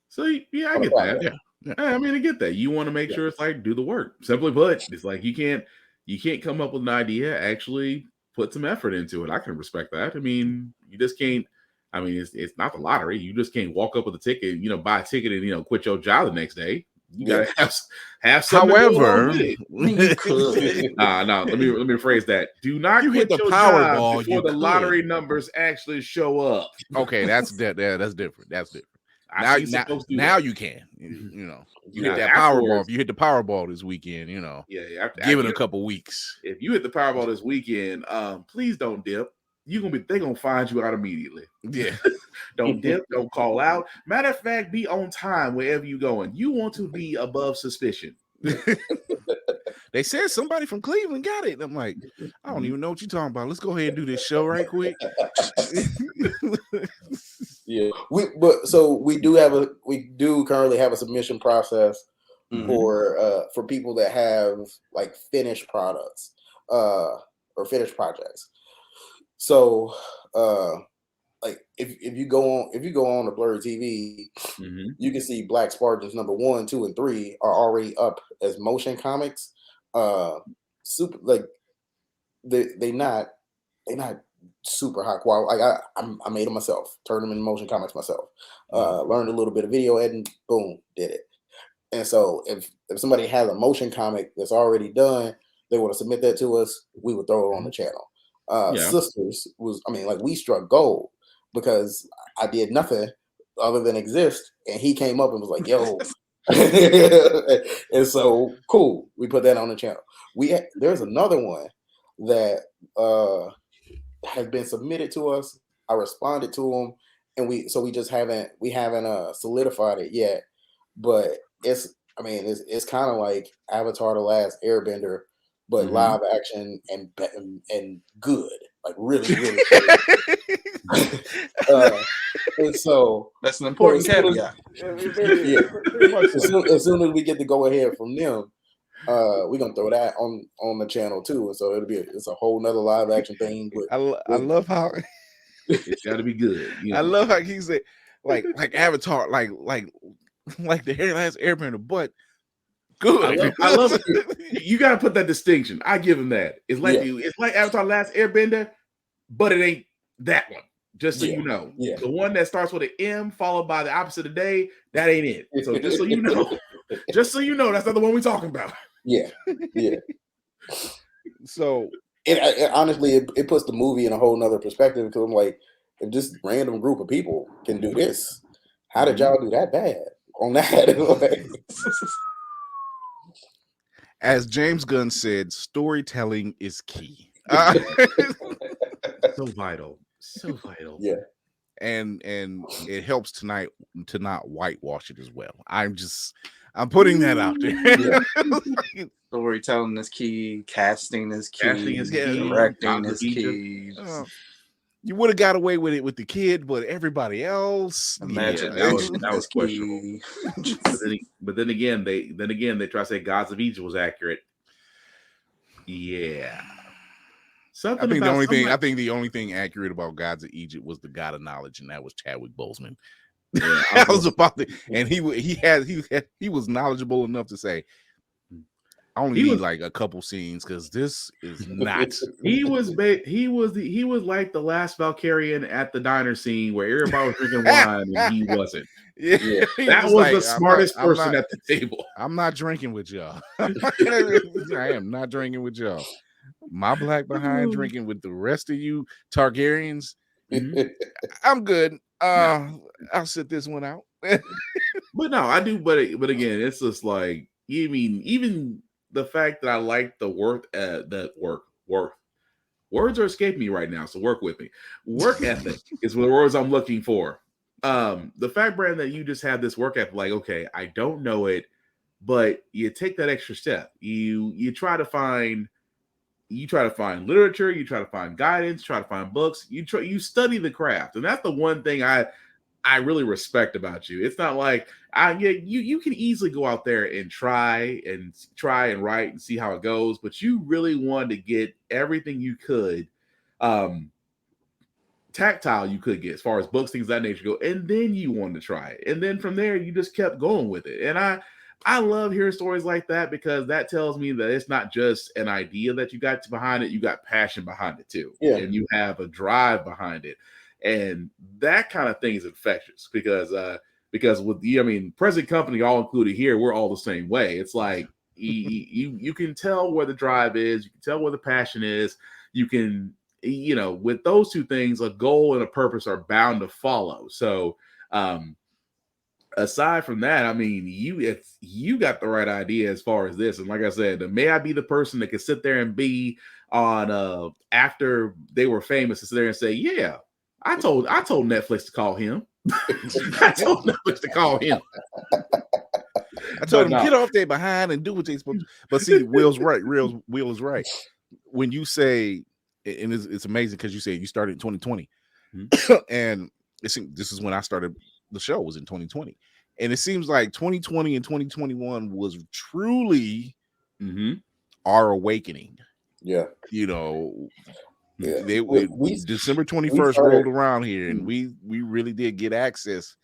So yeah, I get that. Yeah. I mean, I get that. You want to make sure it's like, do the work. Simply put, it's like you can't come up with an idea, actually put some effort into it. I can respect that. I mean, you just can't. I mean, it's not the lottery. You just can't walk up with a ticket, buy a ticket and quit your job the next day. You gotta have something. However, you could. No. Let me rephrase that. Do not you quit hit the your Powerball job before the lottery numbers actually show up. Okay, that's different. That's different. Now you can. You hit that Powerball. If you hit the Powerball this weekend, give it a couple weeks. If you hit the Powerball this weekend, please don't dip. They're gonna find you out immediately. Yeah. Don't dip, don't call out. Matter of fact, be on time wherever you're going. You want to be above suspicion. They said somebody from Cleveland got it. I'm like, I don't even know what you're talking about. Let's go ahead and do this show right quick. Yeah. We do currently have a submission process for people that have like finished products or finished projects. So like if you go on the Blerds TV, you can see Black Spartans number 1, 2, and 3 are already up as motion comics. Super, like they not super high quality. Like I made them myself, turned them into motion comics myself. Learned a little bit of video editing, boom, did it. And so if somebody has a motion comic that's already done, they want to submit that to us, we would throw it on the channel. Sisters was, we struck gold because I did nothing other than exist, and he came up and was like, yo. And so cool, we put that on the channel. There's another one that has been submitted to us. I responded to him, and we just haven't solidified it yet, but it's kind of like Avatar: The Last Airbender, but live action and good, like really good. And so that's an important caveat. As soon as we get the go ahead from them, we're gonna throw that on the channel too. And so it's a whole nother live action thing. I love how it's got to be good. I love how he said like Avatar, like the Last Airbender, but good. I love it. You got to put that distinction. I give him that. It's like Avatar: Last Airbender, but it ain't that one. Just so you know, the one that starts with an M followed by the opposite of day, that ain't it. So just so you know, Just so you know, that's not the one we're talking about. Yeah. So honestly, it puts the movie in a whole nother perspective because I'm like, if this random group of people can do this, how did y'all do that bad on that? As James Gunn said, storytelling is key. So vital. Yeah. And it helps tonight to not whitewash it as well. I'm putting that out there. Yeah. Storytelling is key. Casting is key. Directing is key. You would have got away with it with the kid, but everybody else, that was questionable. but then again, they try to say Gods of Egypt was accurate. Yeah. I think the only thing accurate about Gods of Egypt was the God of Knowledge, and that was Chadwick Boseman. Yeah, I was about it, and he was knowledgeable enough to say, I only need like a couple scenes because this is not. He was like the last Valkyrian at the diner scene where everybody was drinking wine and he wasn't. Yeah. That was like, the smartest person at the table. I'm not drinking with y'all. I am not drinking with y'all. My black behind drinking with the rest of you Targaryens. I'm good. I'll sit this one out. But no, I do. But again, it's just like, even the fact that I like the worth words are escaping me right now, so work with me. Work ethic is the words I'm looking for. The fact, Brandon, that you just have this work ethic, like, okay, I don't know it, but you take that extra step. You try to find literature, you try to find guidance, try to find books, you study the craft. And that's the one thing I really respect about you. It's not like you can easily go out there and try and write and see how it goes, but you really wanted to get everything you could, tactile you could get as far as books, things of that nature go, and then you wanted to try it, and then from there you just kept going with it. And I love hearing stories like that because that tells me that it's not just an idea that you got behind it, you got passion behind it too, and you have a drive behind it. And that kind of thing is infectious because with present company all included here, we're all the same way. It's like you can tell where the drive is, you can tell where the passion is. You can, with those two things, a goal and a purpose are bound to follow. So aside from that, you got the right idea as far as this. And like I said, may I be the person that could sit there and be on after they were famous and sit there and say, yeah, I told Netflix to call him. I told Netflix to call him. I told him, get off there behind and do what they're supposed to. But see, Will's right. Will is right. When you say, and it's amazing because you say you started in 2020. And this is when I started the show, was in 2020. And it seems like 2020 and 2021 was truly our awakening. Yeah. December 21st rolled around here, and we really did get access.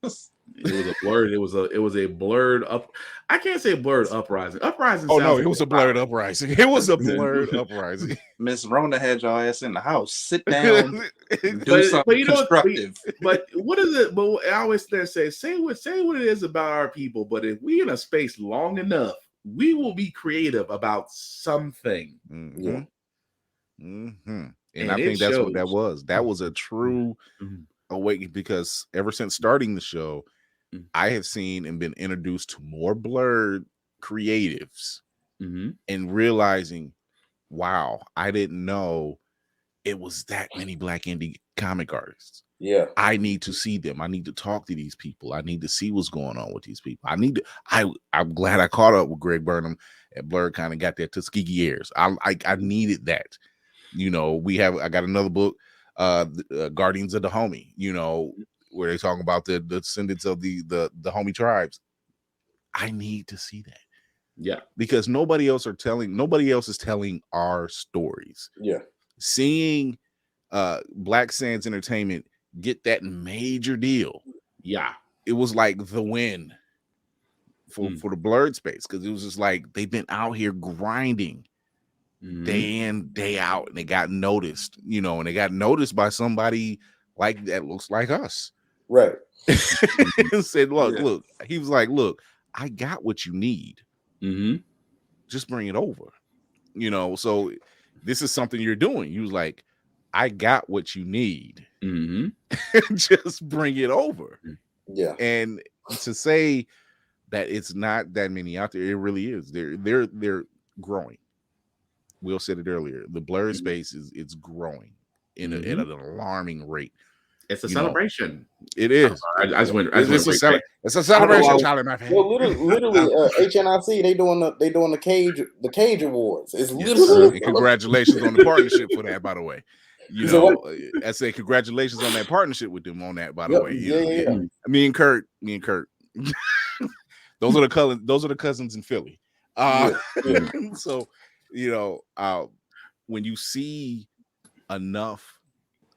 It was a blurred. It was a blurred up. I can't say blurred uprising. Uprising. Oh no, it was a blurred uprising. It was a blurred uprising. Miss Rona had your ass in the house. Sit down. Do something constructive. But what is it? But I always say what it is about our people. But if we in a space long enough, we will be creative about something. Yeah. And I think that's what that was. That was a true awakening because ever since starting the show, I have seen and been introduced to more blurred creatives and realizing, wow, I didn't know it was that many Black indie comic artists. Yeah. I need to see them. I need to talk to these people. I need to see what's going on with these people. I'm glad I caught up with Greg Burnham and Blurred kind of got that Tuskegee years. I needed that. I got another book, Guardians of the Homie, where they talk about the descendants of the homie tribes. I need to see that. Yeah. Because nobody else is telling our stories. Yeah. Seeing Black Sands Entertainment get that major deal. Yeah. It was like the win for the Blurred space, because it was just like they've been out here grinding day in, day out, and they got noticed, and they got noticed by somebody like that looks like us. Right. And said, look, he was like, look, I got what you need. Just bring it over. So this is something you're doing. You was like, I got what you need. Just bring it over. Yeah. And to say that it's not that many out there, it really is. They're growing. Will said it earlier. The blurred space it's growing at an alarming rate. It's a celebration. It is. I just went. It's a celebration, Charlie. My fan. Well, literally, HNIC they doing the Cage Awards. It's literally. Congratulations on the partnership for that, by the way. I say congratulations on that partnership with them on that, by the way. Yeah. Me and Kurt. those are the cousins in Philly. So, when you see enough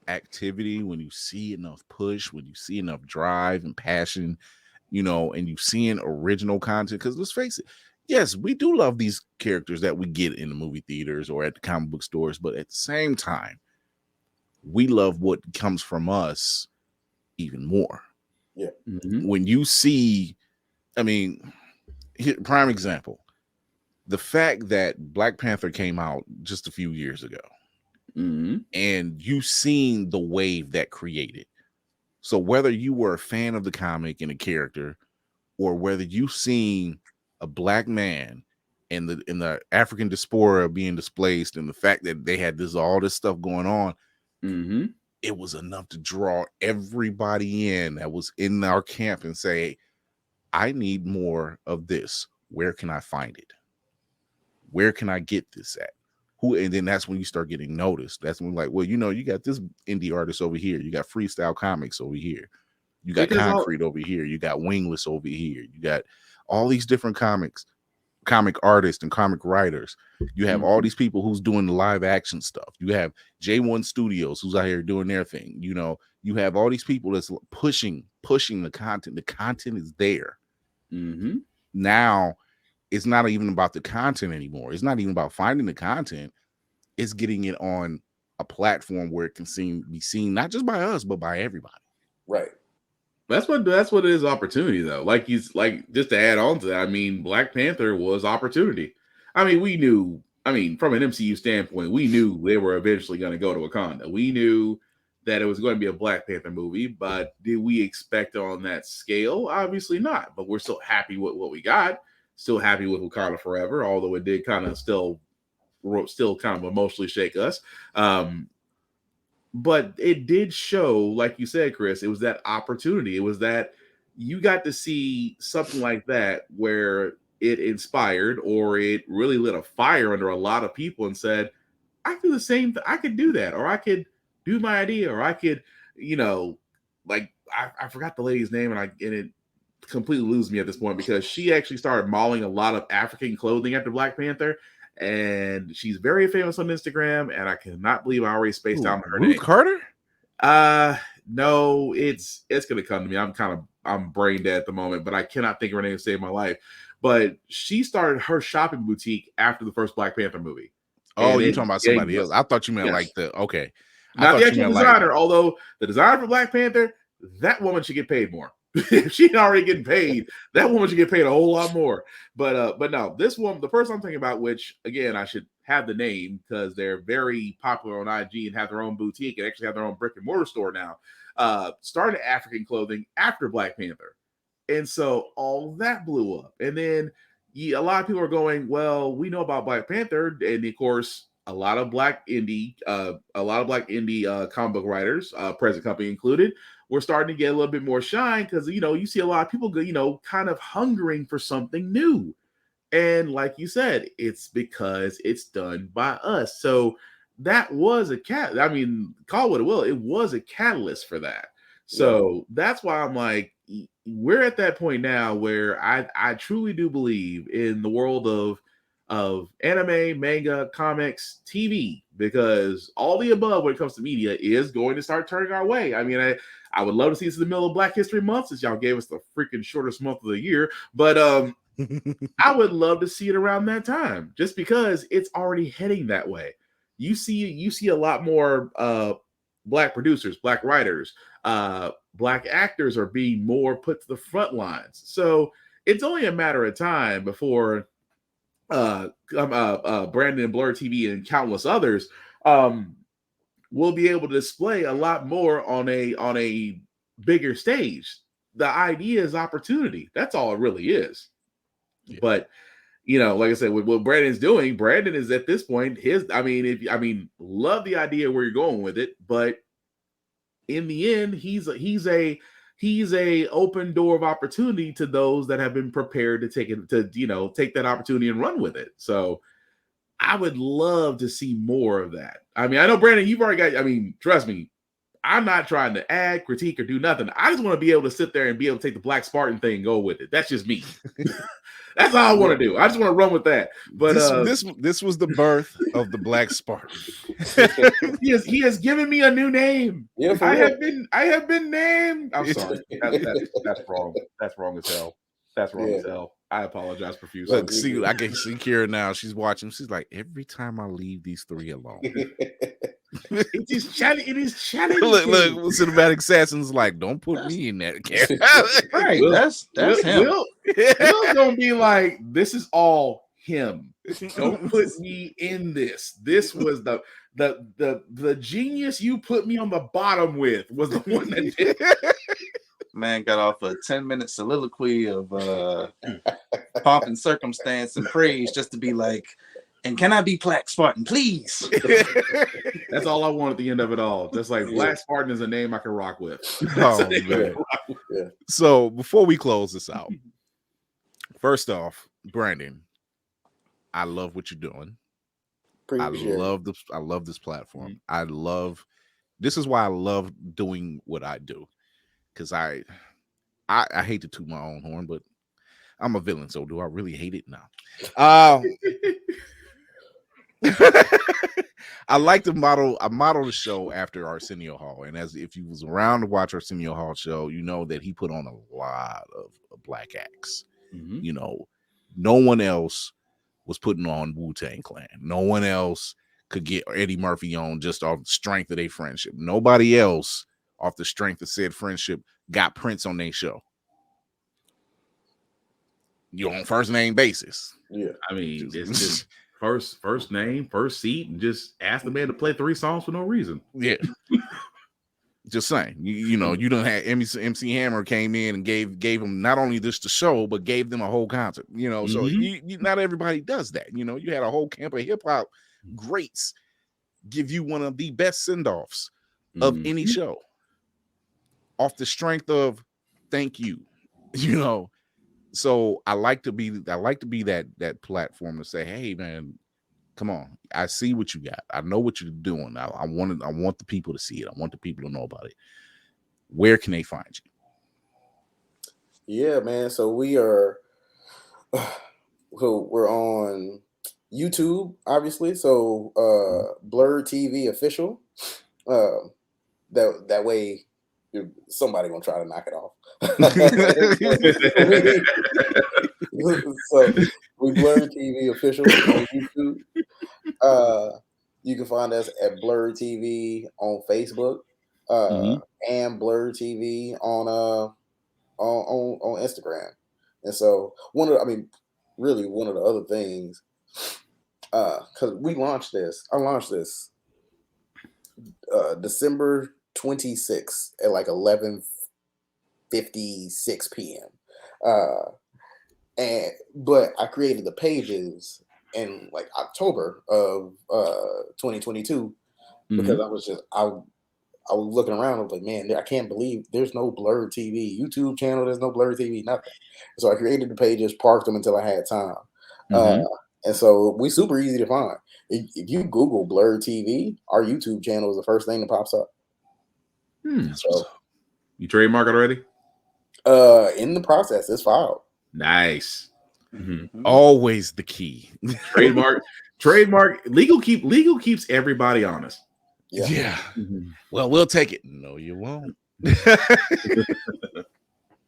activity, when you see enough push, when you see enough drive and passion, and you seeing original content, because let's face it, yes, we do love these characters that we get in the movie theaters or at the comic book stores, but at the same time, we love what comes from us even more. Yeah. When you see, prime example, the fact that Black Panther came out just a few years ago, and you seen the wave that created. So whether you were a fan of the comic and a character, or whether you seen a black man and the African diaspora being displaced, and the fact that they had all this stuff going on, it was enough to draw everybody in that was in our camp and say, I need more of this. Where can I find it? Where can I get this at? And then that's when you start getting noticed. That's when you got this indie artist over here. You got Freestyle Comics over here. You got Concrete over here. You got Wingless over here. You got all these different comic artists and comic writers. You have all these people who's doing the live action stuff. You have J1 Studios who's out here doing their thing. You have all these people that's pushing the content. The content is there. Now, it's not even about the content anymore. It's not even about finding the content. It's getting it on a platform where it can be seen not just by us, but by everybody. Right. That's what it is, opportunity, though. Like just to add on to that, Black Panther was opportunity. We knew, from an MCU standpoint, we knew they were eventually going to go to Wakanda. We knew that it was going to be a Black Panther movie, but did we expect it on that scale? Obviously not. But we're still happy with what we got. Still happy with Wakanda Forever, although it did kind of still kind of emotionally shake us. But it did show, like you said, Chris, it was that opportunity. It was that you got to see something like that where it inspired or it really lit a fire under a lot of people and said, I could do the same thing. I could do that, or I could do my idea, or I could, I forgot the lady's name and it completely lose me at this point because she actually started modeling a lot of African clothing after Black Panther, and she's very famous on Instagram, and I cannot believe I already spaced out on her Ruth name. Carter? No, it's gonna come to me. I'm brain dead at the moment, but I cannot think of her name to save my life. But she started her shopping boutique after the first Black Panther movie. Oh, you're talking about somebody else. I thought you meant not the actual designer, although the designer for Black Panther, that woman should get paid more. If she's already getting paid, that woman should get paid a whole lot more. But no, this woman, the person I'm thinking about, which again I should have the name because they're very popular on IG and have their own boutique and actually have their own brick and mortar store now. Started African clothing after Black Panther, and so all that blew up. And then a lot of people are going, well, we know about Black Panther, and of course a lot of black indie comic book writers, present company included, we're starting to get a little bit more shine because, you see a lot of people, kind of hungering for something new. And like you said, it's because it's done by us. So that was call what it will. It was a catalyst for that. So that's why I'm like, we're at that point now where I truly do believe in the world of anime, manga, comics, TV, because all the above when it comes to media is going to start turning our way. I would love to see this in the middle of Black History Month since y'all gave us the freaking shortest month of the year. But I would love to see it around that time just because it's already heading that way. You see a lot more Black producers, Black writers, Black actors are being more put to the front lines. So it's only a matter of time before Brandon and Blur TV and countless others will be able to display a lot more on a bigger stage. The idea is opportunity. That's all it really is. Yeah. But like I said, with what Brandon's doing, Brandon is at this point love the idea where you're going with it, but in the end, he's a open door of opportunity to those that have been prepared to take that opportunity and run with it. So I would love to see more of that. I know, Brandon, you've already got, trust me, I'm not trying to add, critique, or do nothing. I just want to be able to sit there and be able to take the Black Spartan thing and go with it. That's just me. That's all I want to do. I just want to run with that. But this was the birth of the Black Spartan. he has given me a new name. Yeah, I have been named. I'm sorry. That's wrong. That's wrong as hell. That's wrong as hell. I apologize profusely. Look, I can see Kira now. She's watching. She's like, every time I leave these three alone. It is challenging. Look, Cinematic Assassin's like, don't put me in that character. Right, that's him. Will's gonna be like, this is all him. Don't put me in this. This was the genius you put me on the bottom with was the one that did. Man got off a 10-minute soliloquy of pomp and circumstance and praise just to be like, and can I be Black Spartan, please? That's all I want at the end of it all. Just like Black Spartan is a name I can rock with. Oh, man. Yeah. So before we close this out, first off, Brandon, I love what you're doing. I love this platform. This is why I love doing what I do. Because I hate to toot my own horn, but I'm a villain, so do I really hate it? No. I like to model the show after Arsenio Hall, and as if you was around to watch Arsenio Hall show, you know that he put on a lot of black acts. Mm-hmm. No one else was putting on Wu-Tang Clan. No one else could get Eddie Murphy on just off the strength of their friendship. Nobody else off the strength of said friendship got Prince on their show. You're on first name basis. Yeah. It's just first name, first seat, and just ask the man to play 3 songs for no reason. Yeah. Just saying. You don't have MC Hammer came in and gave him not only this the show, but gave them a whole concert. So not everybody does that. You had a whole camp of hip hop greats give you one of the best send-offs of any show. Off the strength of thank you, So I like to be that platform to say, hey man, come on, I see what you got. I know what you're doing. I want the people to see it. I want the people to know about it. Where can they find you? Yeah, man. So we're on YouTube, obviously. So Blerd TV official. That way somebody gonna try to knock it off. So we Blerd TV official on YouTube. You can find us at Blerd TV on Facebook and Blerd TV on Instagram. And so one of the other things, because I launched this December 26th at like 11:56 p.m. But I created the pages in like October of 2022 because I was looking around. I was like, man, I can't believe there's no Blerd TV YouTube channel. There's no Blerd TV, nothing. So I created the pages, parked them until I had time. And so we super easy to find. If you Google Blerd TV, our YouTube channel is the first thing that pops up. So you trademark it already? In the process, it's filed. Nice. Always the key. Trademark. Legal keeps everybody honest. Yeah. Well, we'll take it. No, you won't.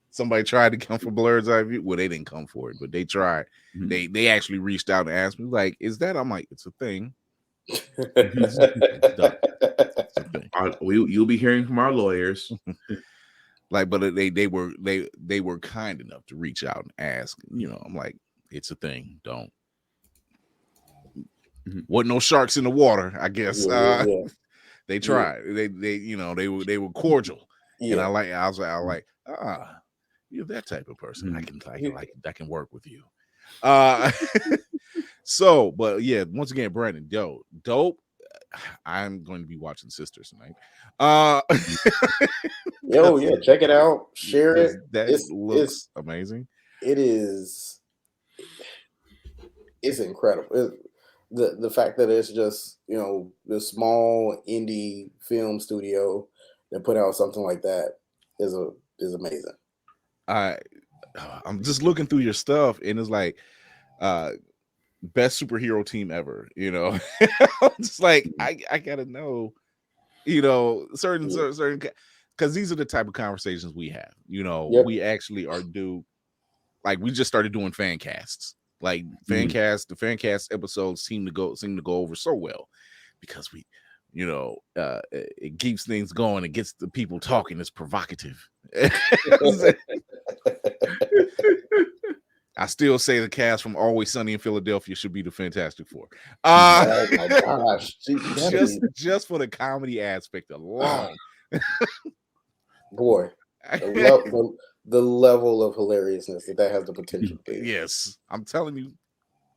Somebody tried to come for Blerd's Eye View. Well, they didn't come for it, but they tried. They actually reached out and asked me, like, is that? I'm like, it's a thing. You'll be hearing from our lawyers. Like, but they were kind enough to reach out and ask. You know, I'm like, it's a thing. Don't. Wasn't no sharks in the water, I guess. They tried. They were cordial, and I was like, you're that type of person. I can work with you. So, but yeah, once again, Brandon, dope. I'm going to be watching Sisters tonight. Check it out, share it. That looks amazing. It is. It's incredible. The fact that it's just this small indie film studio that put out something like that is amazing. I'm just looking through your stuff, and it's like best superhero team ever. You know, it's like I gotta know. You know, certain because these are the type of conversations we have. You know, we actually are like we just started doing fan casts. Like the fan cast episodes seem to go over so well because we, it keeps things going. It gets the people talking. It's provocative. I still say the cast from Always Sunny in Philadelphia should be the Fantastic Four. Oh my gosh! just for the comedy aspect alone. Boy, the level of hilariousness that has the potential to be. Yes, I'm telling you,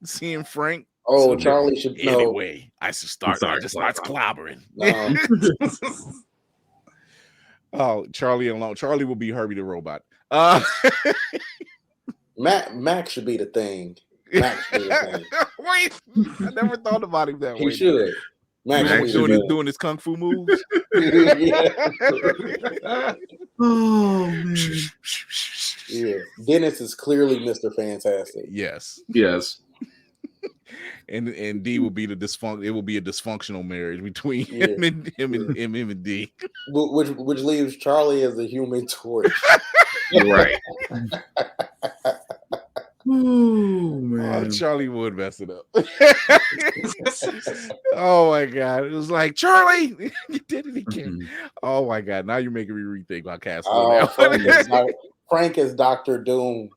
seeing Frank. Oh, Charlie should know. Anyway, I just starts clobbering. Oh, Charlie alone. Charlie will be Herbie the robot. Mac should be the thing. Mac should be the thing. Wait, I never thought about him that way. He should. Mac doing his kung fu moves. Oh man. Yeah. Dennis is clearly Mr. Fantastic. Yes. And D will be the dysfunction. It will be a dysfunctional marriage between him and D. Which leaves Charlie as the Human Torch. Right. Oh man, Charlie would mess it up. Oh my god, it was like Charlie, you did it again. Oh my god, now you're making me rethink my cast. Frank is Dr. Doom.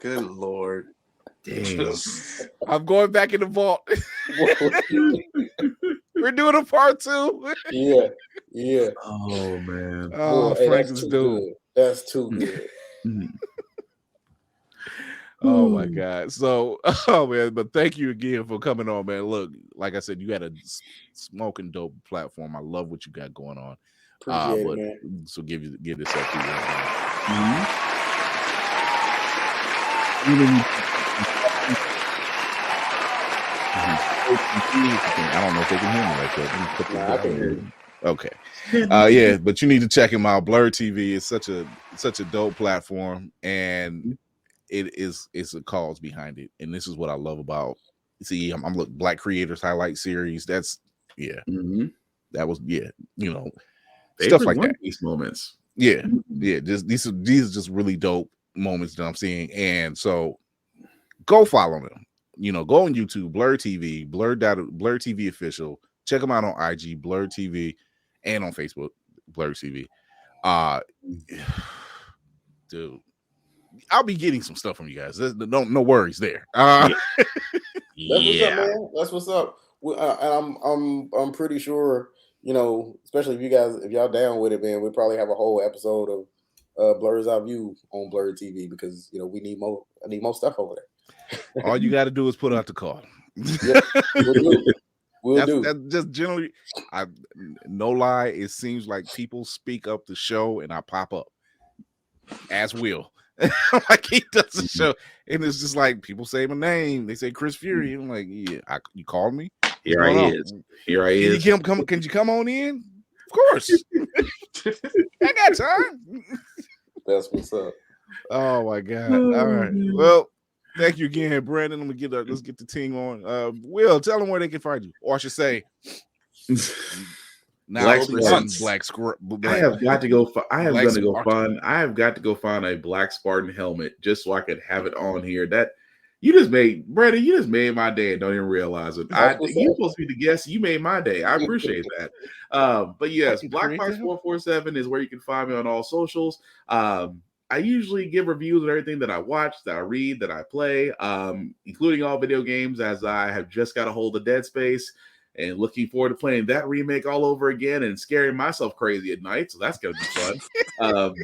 Good Lord. Damn. I'm going back in the vault. We're doing a part 2. Yeah. Oh man. Oh, Frank is Doom. That's too good. Oh my god. So, oh man, but thank you again for coming on, man. Look, like I said, you had a smoking dope platform. I love what you got going on. Appreciate it, man. So give this up to you. I don't know if they can hear me like that. I can hear you. Okay. Yeah, but you need to check him out. Blerd TV is such a dope platform, and it's a cause behind it. And this is what I love about. See, I'm looking Black Creators Highlight Series. That's that was stuff like that. These moments. Just these are just really dope moments that I'm seeing, and so go follow them. Go on YouTube, Blerd TV, Blerd TV official. Check them out on IG, Blerd TV, and on Facebook, Blerd TV. Dude, I'll be getting some stuff from you guys. No worries there. That's what's up, man. That's what's up. And I'm pretty sure, especially if y'all down with it, man, we probably have a whole episode of Blerd's Eye View on Blerd TV because we need more. I need more stuff over there. All you got to do is put out the call. Yep, we'll do. That's just generally, no lie, it seems like people speak up the show and I pop up as Will. Like he does the show, and it's just like people say my name. They say Chris Fury. I'm like, yeah, you called me. Here I is. Can you come on in? Of course. I got time. That's what's up. Oh my god! All right. Well, thank you again, Brandon. Let's get the team on. Will, tell them where they can find you, or I should say, now Black. I have got to go. I have got to go find a Black Spartan helmet just so I could have it on here. You just made Brandon. You just made my day. Don't even realize it. You supposed to be the guest. You made my day. I appreciate that. But yes, BlackBox447 is where you can find me on all socials. I usually give reviews of everything that I watch, that I read, that I play, including all video games. As I have just got a hold of Dead Space and looking forward to playing that remake all over again and scaring myself crazy at night. So that's gonna be fun.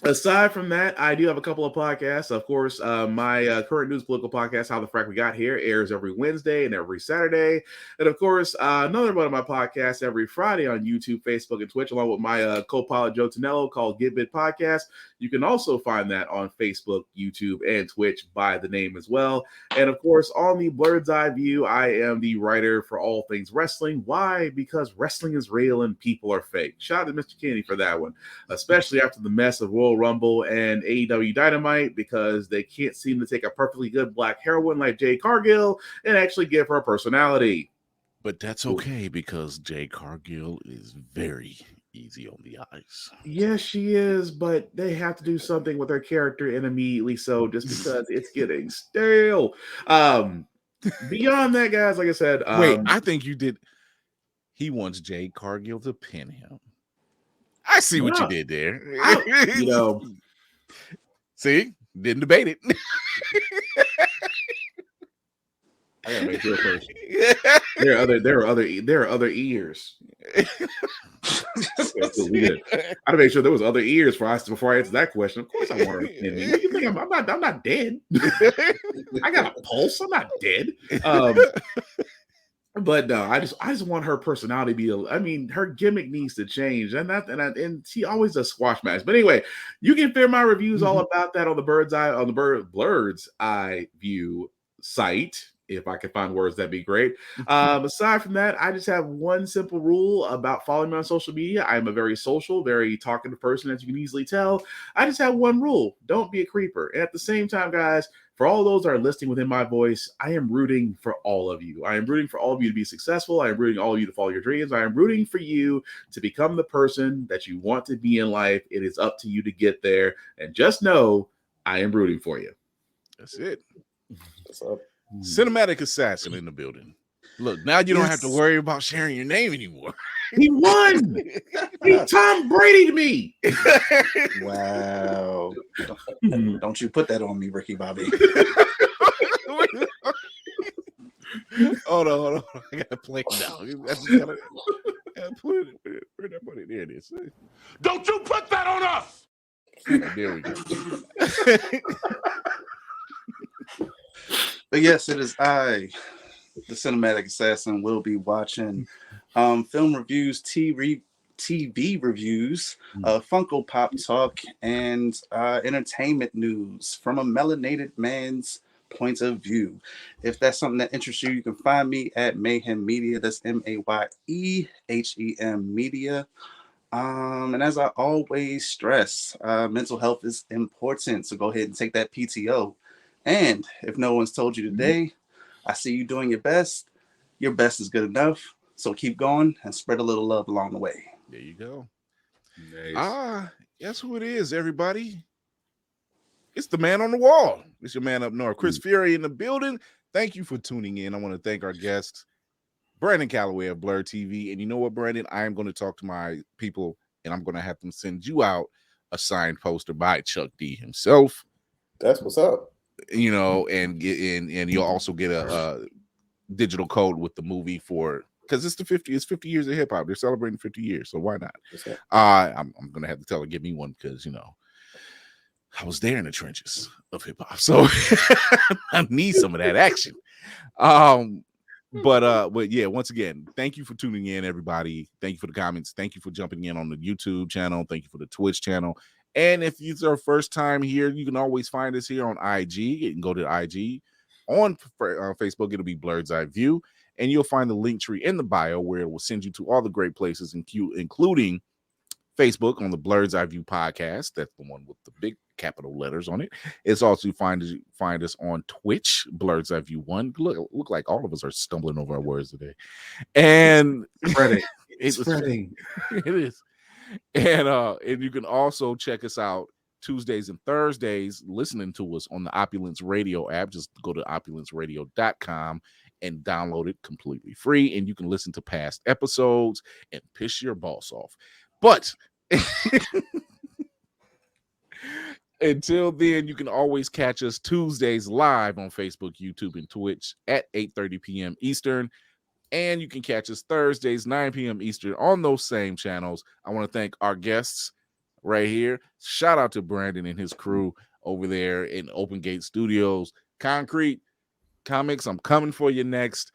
Aside from that, I do have a couple of podcasts. Of course, my current news political podcast, How the Frack We Got Here, airs every Wednesday and every Saturday. And of course, another one of my podcasts every Friday on YouTube, Facebook, and Twitch, along with my co-pilot Joe Tonello, called Get Bit Podcast. You can also find that on Facebook, YouTube, and Twitch by the name as well. And of course, on the Blerd's Eye View, I am the writer for all things wrestling. Why? Because wrestling is real and people are fake. Shout out to Mr. Kennedy for that one, especially after the mess of Royal Rumble and AEW Dynamite, because they can't seem to take a perfectly good black heroine like Jade Cargill and actually give her a personality. But that's okay, because Jade Cargill is very easy on the eyes. Yes, she is, but they have to do something with her character, and immediately so, just because it's getting stale. Beyond that, guys, like I said, wait, I think you did. He wants Jade Cargill to pin him. I see what you did there. See, didn't debate it. I gotta make sure first. There are other ears. I gotta make sure there was other ears before I answer that question. Of course, I want her to pin me. What do you think? I'm not dead. I got a pulse. I'm not dead. But no, I just want her personality to be. Her gimmick needs to change, and she always does squash match. But anyway, you can find my reviews all about that on the Blerd's Eye View site. If I can find words, that'd be great. Aside from that, I just have one simple rule about following me on social media. I'm a very social, very talkative person, as you can easily tell. I just have one rule: don't be a creeper. And at the same time, guys, for all those that are listening within my voice, I am rooting for all of you. I am rooting for all of you to be successful. I am rooting all of you to follow your dreams. I am rooting for you to become the person that you want to be in life. It is up to you to get there. And just know, I am rooting for you. That's it. What's up? Cinematic assassin in the building. Look, now you don't have to worry about sharing your name anymore. He won. He Tom Brady to me. Wow. Don't you put that on me, Ricky Bobby. Hold on. I gotta play it now. Gotta put it. Where'd I put it? There it is. Don't you put that on us. There we go. But yes, it is I, the Cinematic Assassin, will be watching film reviews, TV reviews, Funko Pop talk, and entertainment news from a melanated man's point of view. If that's something that interests you, you can find me at Mayhem Media. That's MAYEHEM Media. And as I always stress, mental health is important. So go ahead and take that PTO. And if no one's told you today, I see you doing your best. Your best is good enough. So keep going and spread a little love along the way. There you go. Nice. Guess who it is, everybody? It's the man on the wall. It's your man up north, Chris Fury in the building. Thank you for tuning in. I want to thank our guests, Brandon Calloway of Blerd TV. And you know what, Brandon? I am going to talk to my people, and I'm going to have them send you out a signed poster by Chuck D himself. That's what's up. You know, and you'll also get a digital code with the movie for, because it's 50 years of hip hop. They're celebrating 50 years, so why not? I'm gonna have to tell her give me one, because I was there in the trenches of hip hop, so I need some of that action. But yeah, once again, thank you for tuning in, everybody. Thank you for the comments. Thank you for jumping in on the YouTube channel. Thank you for the Twitch channel. And if it's our first time here, you can always find us here on IG. You can go to IG. On Facebook, it'll be Blerd's Eye View. And you'll find the link tree in the bio where it will send you to all the great places, including Facebook on the Blerd's Eye View podcast. That's the one with the big capital letters on it. It's also find us on Twitch, Blerd's Eye View 1. Look like all of us are stumbling over our words today. And it's spreading. It is. And you can also check us out Tuesdays and Thursdays listening to us on the Opulence Radio app. Just go to opulenceradio.com and download it completely free, and you can listen to past episodes and piss your boss off. But until then, you can always catch us Tuesdays live on Facebook, YouTube, and Twitch at 8:30 p.m. Eastern. And you can catch us Thursdays, 9 p.m. Eastern on those same channels. I want to thank our guests right here. Shout out to Brandon and his crew over there in Open Gate Studios. Concrete Comics, I'm coming for you next.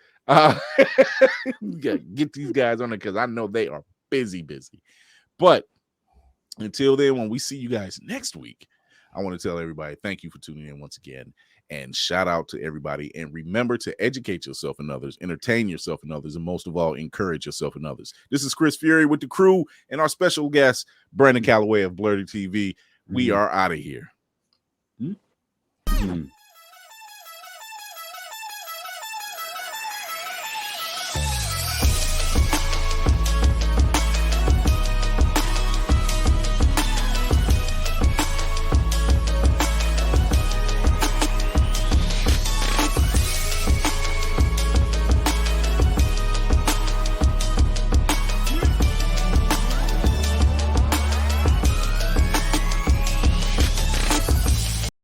Get these guys on it because I know they are busy. But until then, when we see you guys next week, I want to tell everybody thank you for tuning in once again, and shout out to everybody. And remember to educate yourself and others, entertain yourself and others, and most of all, encourage yourself and others. This is Chris Fury with the crew and our special guest, Brandon Calloway of Blerds TV. We are out of here.